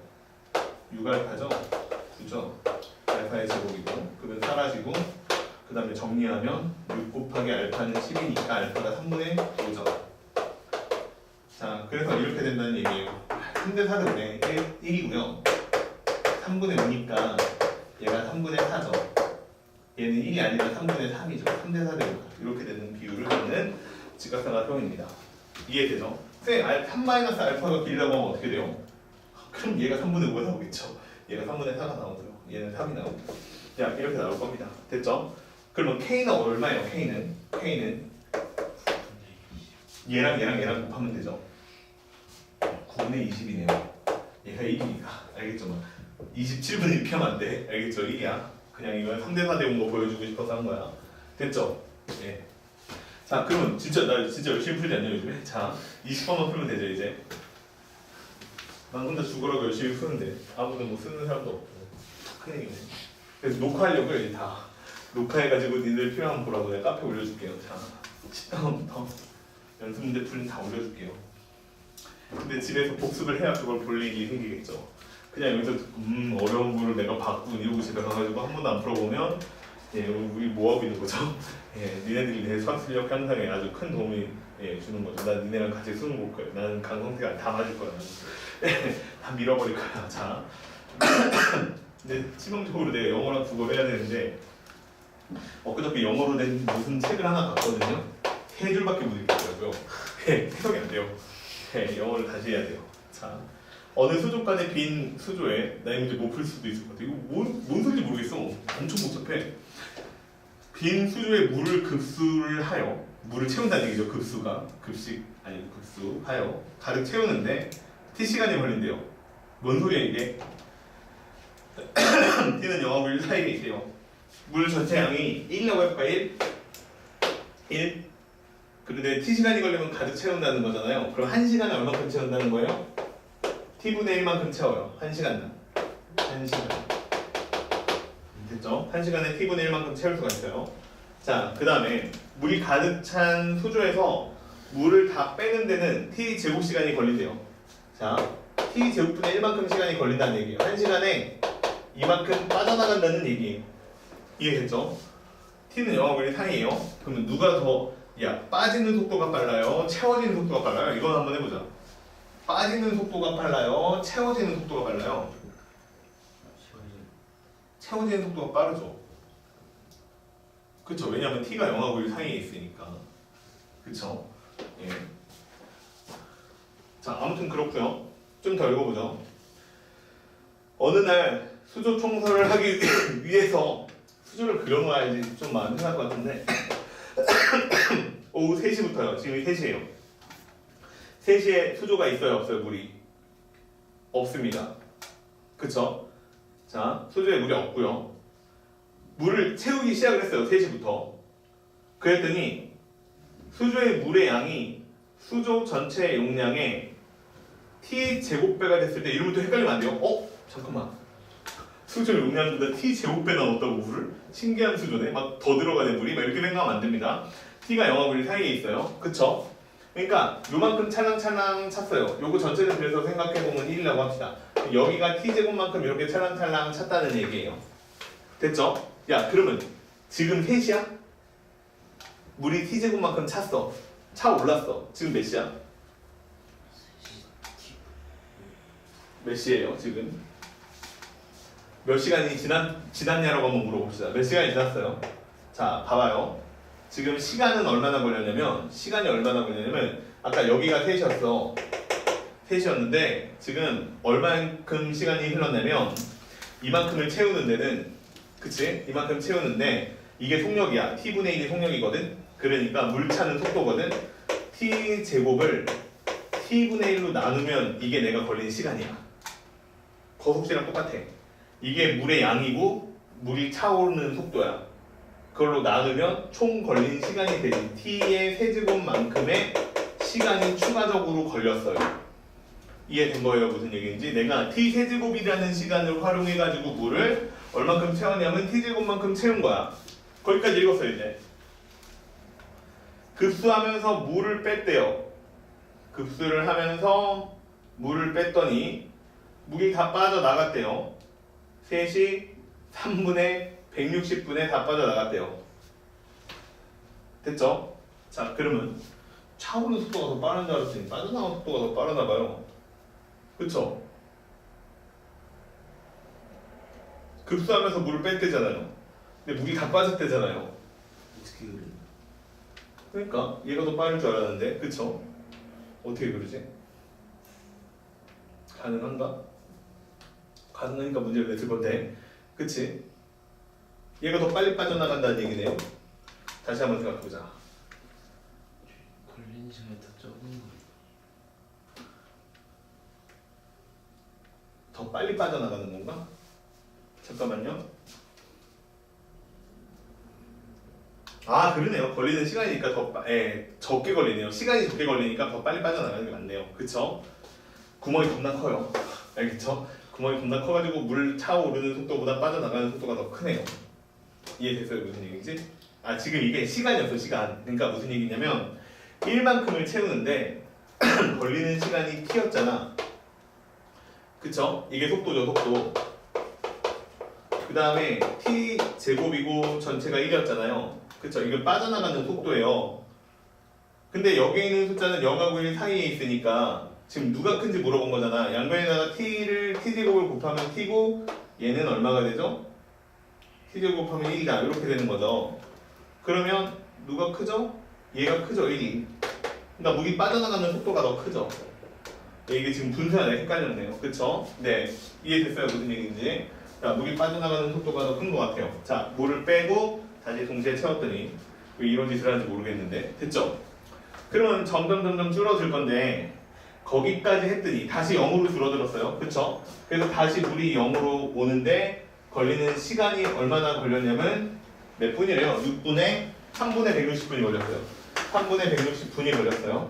6알파죠? 9죠? 알파의 제곱이고 그러면 사라지고 그 다음에 정리하면 6 곱하기 알파는 10이니까 알파가 3분의 5죠. 자, 그래서 이렇게 된다는 얘기예요. 3대 4인데 1이고요. 3분의 5니까 얘가 3분의 4죠. 얘는 1이 아니라 3분의 3이죠. 3대 4대 5 이렇게 되는 비율을 갖는 직각삼각형입니다. 이해되죠? 쌤, 3-알파가 길다고 하면 어떻게 돼요? 그럼 얘가 3분의 5가 나오겠죠. 얘가 3분의 4가 나오고요. 얘는 3이 나오고. 자, 이렇게 나올 겁니다. 됐죠? 그러면 K는 얼마예요? K는 얘랑 곱하면 되죠. 9분의 20이네요. 얘가 1이니까. 알겠죠? 27분의 이렇게 하면 안 돼. 알겠죠? 1이야. 그냥 이거 3대 4대 온 거 보여주고 싶어서 한 거야. 됐죠? 예. 자, 그러면 나 진짜 열심히 풀지 않냐 요즘에? 자, 20번만 풀면 되죠 이제. 난 혼자 죽으라고 열심히 푸는데 아무도 뭐 쓰는 사람도 없고 큰일이네. 그래서 녹화하려고 이제 다 녹화해가지고 니들 필요하면 보라고 내가 카페 올려줄게요. 자, 10단원부터 연습 문제 풀린 다 올려줄게요. 근데 집에서 복습을 해야 그걸 볼 일이 생기겠죠. 그냥 여기서 어려운 거를 내가 받고 이러고 집에 가가지고 한 번도 안 풀어보면 예, 우리 뭐 하고 있는 거죠? 예, 니네들이 내 수학 실력 향상에 아주 큰 도움이 주는 거죠. 난 니네랑 같이 수능 볼 거야. 나는 강성태가 다 맞을 거야. 다 밀어버릴 거야. 자, 근데 치명적으로 내가 영어랑 국어를 해야 되는데 엊그저께 영어로 된 무슨 책을 하나 봤거든요. 3줄밖에 못 읽겠더라고요. 해석이 안 돼요. 영어를 다시 해야 돼요. 자, 어느 수족관의 빈 수조에 나 이제 못 풀 수도 있을 것 같아. 이거 뭔 소리인지 모르겠어. 엄청 복잡해. 빈 수조에 물을 급수를 하여 물을 채운다는 얘기죠. 급수가 급식 아니고 급수하여 가득 채우는데 T시간이 걸린대요. 뭔 소리야 이게? T는 0하고 1 사이에 있대요. 물 전체 양이 1이라고 해볼까? 1? 그런데 T시간이 걸리면 가득 채운다는 거잖아요. 그럼 1시간에 얼마큼 채운다는 거예요? T분의 1만큼 채워요. 1시간당. 1시간. 됐죠? 1시간에 T분의 1만큼 채울 수가 있어요. 자, 그 다음에 물이 가득 찬 수조에서 물을 다 빼는 데는 T제곱시간이 걸린대요. 자, T제곱분의 1만큼 시간이 걸린다는 얘기예요. 1시간에 이만큼 빠져나간다는 얘기예요. 이해됐죠? T는 0하고 1 사이예요. 그러면 누가 더 빠지는 속도가 빨라요? 채워지는 속도가 빨라요? 이건 한번 해보자. 빠지는 속도가 빨라요? 채워지는 속도가 빨라요? 채워지는 속도가 빠르죠. 그쵸? 왜냐하면 T가 0하고 1 사이에 있으니까. 그쵸? 예. 자, 아무튼 그렇고요. 좀 더 읽어보죠. 어느 날 수조 청소를 하기 위해서 수조를 그려놓아야지 좀 마음이 편할 것 같은데 오후 3시부터요. 지금 3시예요. 3시에 수조가 있어요? 없어요? 물이? 없습니다. 그쵸? 자, 수조에 물이 없고요. 물을 채우기 시작을 했어요. 3시부터. 그랬더니 수조의 물의 양이 수조 전체 용량의 T제곱배가 됐을 때 이러면 헷갈리면 안 돼요. 잠깐만. 수조 용량보다 T제곱배 넣었다고 물을? 신기한 수조네. 막 더 들어가는 물이? 막 이렇게 생각하면 안 됩니다. T가 0하고 1 사이에 있어요. 그쵸? 그러니까 요만큼 찰랑찰랑 찼어요. 요거 전체는 그래서 생각해보면 1이라고 합시다. 여기가 T제곱만큼 이렇게 찰랑찰랑 찼다는 얘기예요. 됐죠? 야, 그러면 지금 3시야? 물이 T제곱만큼 찼어. 차 올랐어. 지금 몇 시야? 몇 시예요 지금? 몇 시간이 지났냐라고 한번 물어봅시다. 몇 시간이 지났어요? 자, 봐봐요. 지금 시간은 얼마나 걸렸냐면 아까 여기가 3시였어. 3시였는데 지금 얼만큼 시간이 흘렀냐면 이만큼을 채우는 데는 그치? 이만큼 채우는데 이게 속력이야. T분의 1이 속력이거든? 그러니까 물 차는 속도거든? T제곱을 T분의 1로 나누면 이게 내가 걸린 시간이야. 거속시랑 똑같아. 이게 물의 양이고 물이 차오르는 속도야. 그걸로 나누면 총 걸린 시간이 되지. T의 세제곱만큼의 시간이 추가적으로 걸렸어요. 이해된 거예요? 무슨 얘기인지? 내가 T세제곱이라는 시간을 활용해가지고 물을 얼만큼 채웠냐면 T제곱만큼 채운 거야. 거기까지 읽었어요 이제. 급수하면서 물을 뺐대요. 급수를 하면서 물을 뺐더니 무게 다 빠져나갔대요. 3시 3분의 160분에 다 빠져나갔대요. 됐죠? 자, 그러면 차오르는 속도가 더 빠른 줄 알았더니 빠져나가는 속도가 더 빠르나 봐요. 그쵸? 급수하면서 물을 뺐대잖아요. 근데 물이 다 빠졌대잖아요. 어떻게 그래? 그러니까 얘가 더 빠를 줄 알았는데, 그쵸? 어떻게 그러지? 가능한가? 가능하니까 문제를 냈을 건데, 그치? 얘가 더 빨리 빠져나간다는 얘기네요. 다시 한번 생각해보자. 걸리는 시간이 더 적은 거예요. 더 빨리 빠져나가는 건가? 잠깐만요. 아, 그러네요. 걸리는 시간이니까 적게 걸리네요. 시간이 적게 걸리니까 더 빨리 빠져나가는 게 맞네요. 그쵸? 구멍이 겁나 커요. 알겠죠? 구멍이 겁나 커가지고 물 차오르는 속도보다 빠져나가는 속도가 더 크네요. 이해됐어요? 무슨 얘기지? 아, 지금 이게 시간이었어, 시간. 그러니까 무슨 얘기냐면 1만큼을 채우는데 걸리는 시간이 t였잖아. 그쵸? 이게 속도죠, 속도. 그 다음에 t 제곱이고 전체가 1이었잖아요. 그쵸? 이게 빠져나가는 속도예요. 근데 여기 있는 숫자는 0하고 1 사이에 있으니까 지금 누가 큰지 물어본 거잖아. 양변에다가 t제곱을 곱하면 t고 얘는 얼마가 되죠? t제곱 곱하면 1이다. 이렇게 되는 거죠. 그러면 누가 크죠? 얘가 크죠, 1이. 그러니까 물이 빠져나가는 속도가 더 크죠. 이게 지금 분수가 헷갈렸네요. 그쵸? 네. 이해됐어요? 무슨 얘기인지. 자, 물이 빠져나가는 속도가 더 큰 것 같아요. 자, 물을 빼고 다시 동시에 채웠더니 왜 이런 짓을 하는지 모르겠는데. 됐죠? 그러면 점점 줄어들 건데 거기까지 했더니 다시 0으로 줄어들었어요. 그쵸? 그래서 다시 물이 0으로 오는데 걸리는 시간이 얼마나 걸렸냐면 몇 분이래요? 6분에 3분의 160분이 걸렸어요. 3분의 160분이 걸렸어요.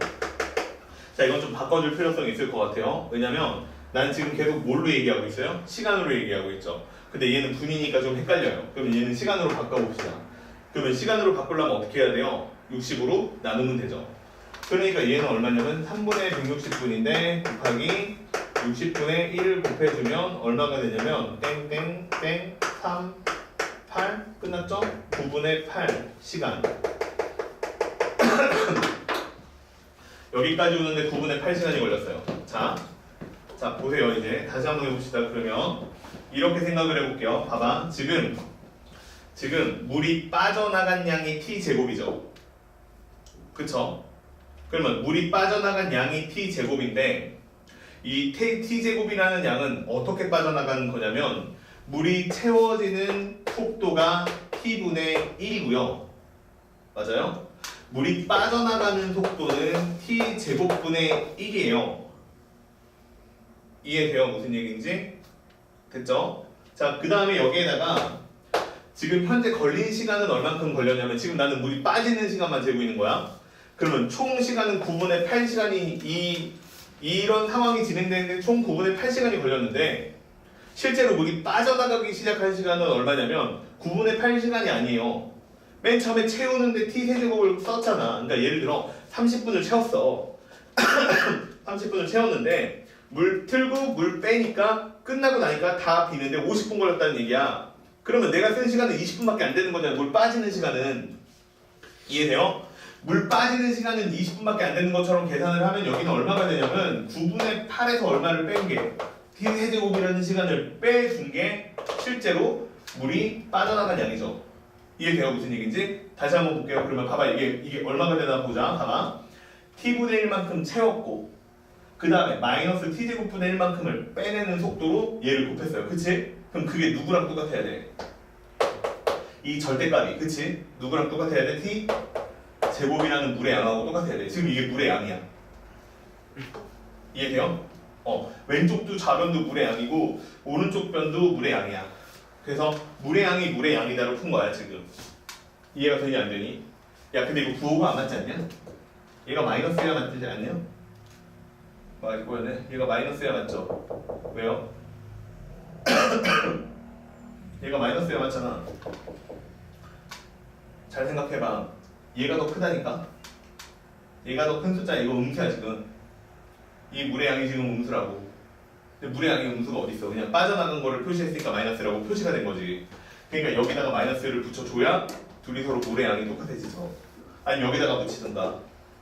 자, 이건 좀 바꿔줄 필요성이 있을 것 같아요. 왜냐면 난 지금 계속 뭘로 얘기하고 있어요? 시간으로 얘기하고 있죠. 근데 얘는 분이니까 좀 헷갈려요. 그러면 얘는 시간으로 바꿔봅시다. 그러면 시간으로 바꾸려면 어떻게 해야 돼요? 60으로 나누면 되죠. 그러니까 얘는 얼마냐면 3분의 160분인데 곱하기 60분의 1을 곱해주면 얼마가 되냐면 땡땡땡 3, 8 끝났죠? 9분의 8 시간. 여기까지 오는데 9분의 8시간이 걸렸어요. 자 보세요. 이제 다시 한번 해봅시다. 그러면 이렇게 생각을 해볼게요. 봐봐. 지금 물이 빠져나간 양이 t제곱이죠. 그쵸? 그러면 물이 빠져나간 양이 t제곱인데 이 t제곱이라는 양은 어떻게 빠져나가는 거냐면 물이 채워지는 속도가 t분의 1이고요. 맞아요? 물이 빠져나가는 속도는 t제곱분의 1이에요. 이해돼요? 무슨 얘기인지? 됐죠? 자, 그 다음에 여기에다가 지금 현재 걸린 시간은 얼만큼 걸렸냐면 지금 나는 물이 빠지는 시간만 재고 있는 거야. 그러면 총 시간은 9분의 8시간이 이런 상황이 진행되는데 총 9분의 8시간이 걸렸는데 실제로 물이 빠져나가기 시작한 시간은 얼마냐면 9분의 8시간이 아니에요. 맨 처음에 채우는데 t세제곱을 썼잖아. 그러니까 예를 들어 30분을 채웠어. 30분을 채웠는데 물 틀고 물 빼니까 끝나고 나니까 다 비는데 50분 걸렸다는 얘기야. 그러면 내가 쓴 시간은 20분밖에 안 되는 거잖아. 물 빠지는 시간은. 이해돼요? 물 빠지는 시간은 20분밖에 안 되는 것처럼 계산을 하면 여기는 얼마가 되냐면 9분의 8에서 얼마를 뺀 게 t세제곱이라는 시간을 빼준 게 실제로 물이 빠져나간 양이죠. 이해돼요? 무슨 얘기인지? 다시 한번 볼게요. 그러면 봐봐. 이게 얼마가 되나 보자. 봐봐. t분의 1만큼 채웠고 그 다음에 마이너스 t제곱분의 1만큼을 빼내는 속도로 얘를 곱했어요. 그치? 그럼 그게 누구랑 똑같아야 돼? 이 절대값이. 그치? 누구랑 똑같아야 돼? t 제곱이라는 물의 양하고 똑같아야 돼. 지금 이게 물의 양이야. 이해돼요? 왼쪽도 좌변도 물의 양이고 오른쪽 변도 물의 양이야. 그래서 물의 양이 물의 양이다로 푼 거야 지금. 이해가 되니 안 되니? 야 근데 이거 부호가 안 맞지 않냐? 얘가 마이너스야 맞지 않냐? 맞을 거였네. 얘가 마이너스야 맞죠? 왜요? 얘가 마이너스야 맞잖아. 잘 생각해봐. 얘가 더 크다니까? 얘가 더 큰 숫자. 이거 음수야 지금. 이 물의 양이 지금 음수라고. 근데 물의 양의 음수가 어디 있어? 그냥 빠져나간 거를 표시했으니까 마이너스라고 표시가 된 거지. 그러니까 여기다가 마이너스를 붙여줘야 둘이 서로 물의 양이 똑같아지죠. 아니면 여기다가 붙이든가.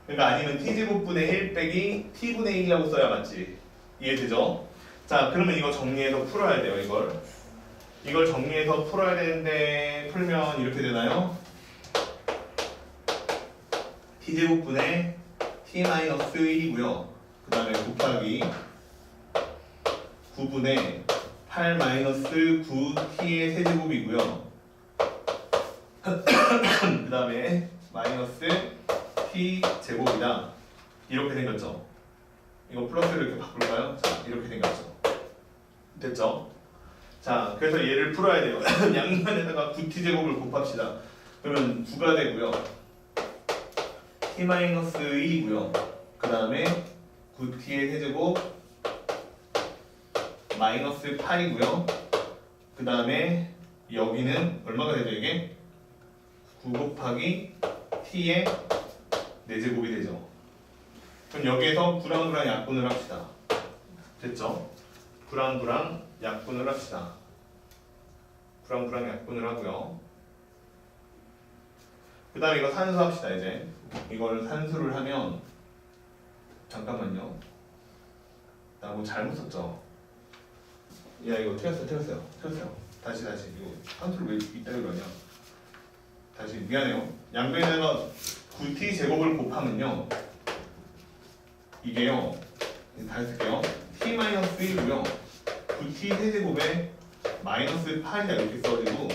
그러니까 아니면 t제곱분의 1 빼기 t분의 1이라고 써야 맞지. 이해되죠? 자, 그러면 이거 정리해서 풀어야 돼요. 이걸 정리해서 풀어야 되는데 풀면 이렇게 되나요? t제곱분의 t-1이고요. 그 다음에 곱하기 9분의 8-9t의 세제곱이고요. 그 다음에 마이너스 t제곱이다. 이렇게 생겼죠. 이거 플러스를 이렇게 바꿀까요? 자, 이렇게 생겼죠. 됐죠? 자, 그래서 얘를 풀어야 돼요. 양면에다가 9t제곱을 곱합시다. 그러면 9가 되고요. t-1이고요. 그 다음에 9t의 세제곱 마이너스 8이고요. 그 다음에 여기는 얼마가 되죠 이게? 9 곱하기 t의 4제곱이 되죠. 그럼 여기에서 9랑 약분을 합시다. 됐죠? 9랑 약분을 합시다. 9랑 약분을 하고요. 그 다음에 이거 산수합시다. 이제 이걸 산수를 하면 잠깐만요. 나 뭐 잘못 썼죠? 야 이거 틀렸어요. 다시 이거 산수를 왜 이따위로 하냐? 다시 미안해요. 양변에다가 9t 제곱을 곱하면요. 이게요. 다시 쓸게요. t-1이고요. 9t 세제곱에 마이너스 8이다 이렇게 써지고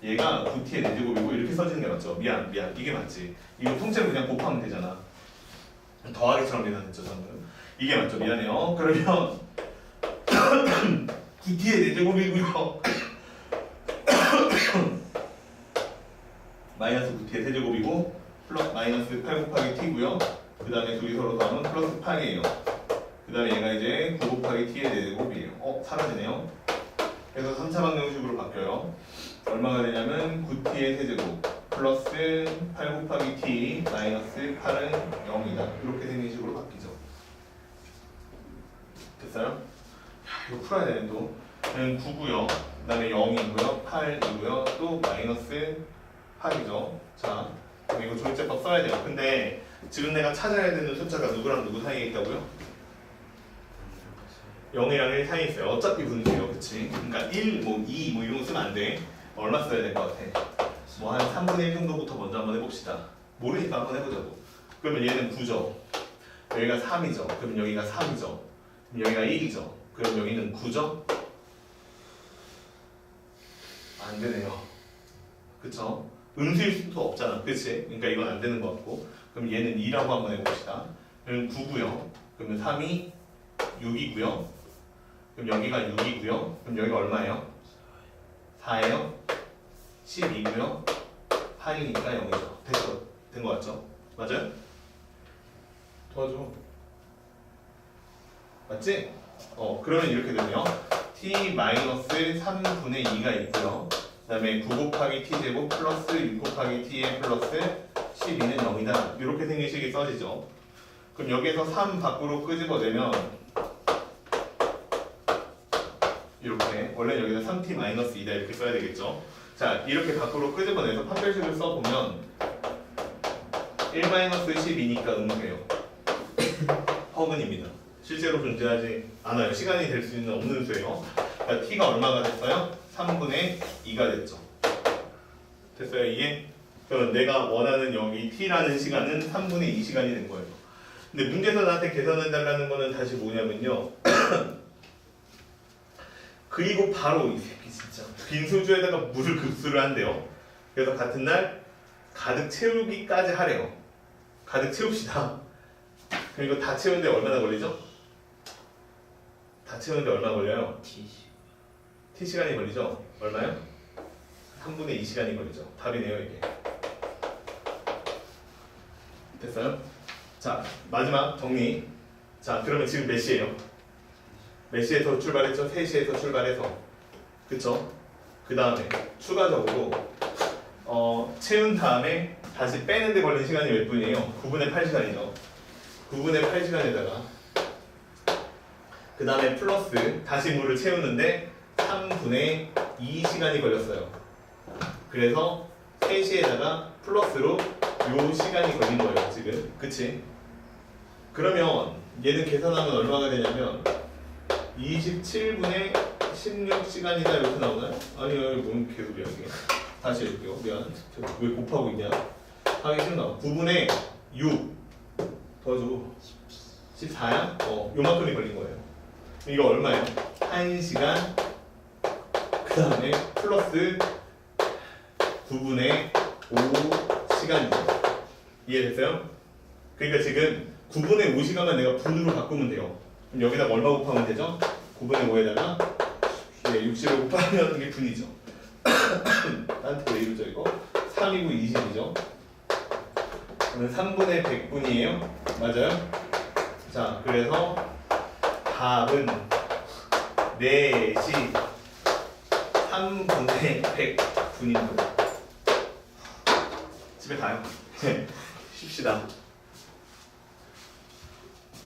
얘가 9t의 4제곱이고 이렇게 써지는 게 맞죠? 미안 이게 맞지? 이거 통째로 그냥 곱하면 되잖아. 더하기처럼 계산했죠 방금. 이게 맞죠? 미안해요. 그러면 9t의 4제곱이고요. 마이너스 9t의 세제곱이고 플러스 마이너스 8 곱하기 t고요. 그 다음에 둘이 서로 더하면 플러스 8이에요. 그 다음에 얘가 이제 9 곱하기 t의 4제곱이에요. 사라지네요. 그래서 3차 방정식으로 바뀌어요. 얼마가 되냐면 9t의 세제곱 플러스 8 곱하기 t 마이너스 8은 0이다. 이렇게 생긴 식으로 바뀌죠. 됐어요? 이거 풀어야 되는 또 9고요. 그 다음에 0이고요. 8이고요. 또 마이너스 8이죠. 자, 그럼 이거 조립제법 써야 돼요. 근데 지금 내가 찾아야 되는 숫자가 누구랑 누구 사이에 있다고요? 0이랑 1 사이에 있어요. 어차피 분수예요. 그치? 그러니까 1, 2 이런 거 쓰면 안 돼. 얼마 써야 될 것 같아? 뭐 한 3분의 1 정도부터 먼저 한번 해봅시다. 모르니까 한번 해보자고. 그러면 얘는 9죠. 여기가 3이죠. 그럼 여기가 3이죠. 그럼 여기가 1이죠. 그럼 여기는 9죠? 안 되네요. 그쵸? 음수일 수도 없잖아. 그치? 그러니까 이건 안 되는 것 같고. 그럼 얘는 2라고 한번 해봅시다. 그럼 9고요. 그러면 3이 6이고요. 그럼 여기가 6이고요. 그럼 여기가 얼마예요? 4예요. 12고요. 8이니까 0이죠. 됐죠? 된 것 같죠? 맞아요? 도와줘. 맞지? 그러면 이렇게 되네요. t-3분의 2가 있고요. 그 다음에 9 곱하기 t제곱 플러스 6 곱하기 t의 플러스 12는 0이다. 이렇게 생긴 식이 써지죠. 그럼 여기에서 3 밖으로 끄집어내면 이렇게 원래 여기다 3t-2다 이렇게 써야 되겠죠. 자, 이렇게 밖으로 끄집어내서 판별식을 써보면 1-12니까 음수예요. 허근입니다. 실제로 존재하지 않아요. 시간이 될 수 있는 없는 수예요. 그러니까 t가 얼마가 됐어요? 3분의 2가 됐죠. 됐어요 이게? 그럼 내가 원하는 여기 t라는 시간은 3분의 2 시간이 된 거예요. 근데 문제에서 나한테 계산해달라는 거는 다시 뭐냐면요. 그리고 바로 이 새끼 진짜 빈소주에다가 물을 급수를 한대요. 그래서 같은 날 가득 채우기까지 하래요. 가득 채웁시다. 그럼 이거 다 채우는데 얼마나 걸리죠? 다 채우는데 얼마 걸려요? t 시간이 걸리죠? 얼마요? 3분의 2 시간이 걸리죠. 답이네요 이게. 됐어요? 자, 마지막 정리. 자, 그러면 지금 몇 시예요? 몇 시에서 출발했죠? 3시에서 출발해서. 그쵸? 그 다음에 추가적으로 채운 다음에 다시 빼는데 걸린 시간이 몇 분이에요? 9분의 8시간이죠. 9분의 8시간에다가 그 다음에 플러스 다시 물을 채우는데 3분의 2시간이 걸렸어요. 그래서 3시에다가 플러스로 요 시간이 걸린 거예요 지금. 그치? 그러면 얘는 계산하면 얼마가 되냐면 27분의 16시간이다 이렇게 나오나요? 아니요 이거 뭔 개소리야 이게. 다시 해볼게요. 미안. 왜 곱하고 있냐? 하기 싫나? 9분의 6 더해줘 14야? 요만큼이 걸린 거예요. 이거 얼마예요? 1시간 그 다음에 플러스 9분의 5시간이죠. 이해됐어요? 그러니까 지금 9분의 5시간만 내가 분으로 바꾸면 돼요. 그럼 여기다가 얼마 곱하면 되죠? 9분의 5에다가 60을 곱하면 이게 분이죠. 나한테 왜 이러죠 이거? 3이고 20이죠. 그러면 3분의 100분이에요. 맞아요? 자, 그래서 답은 4시 3분의 100분입니다. 집에 가요. 쉽시다.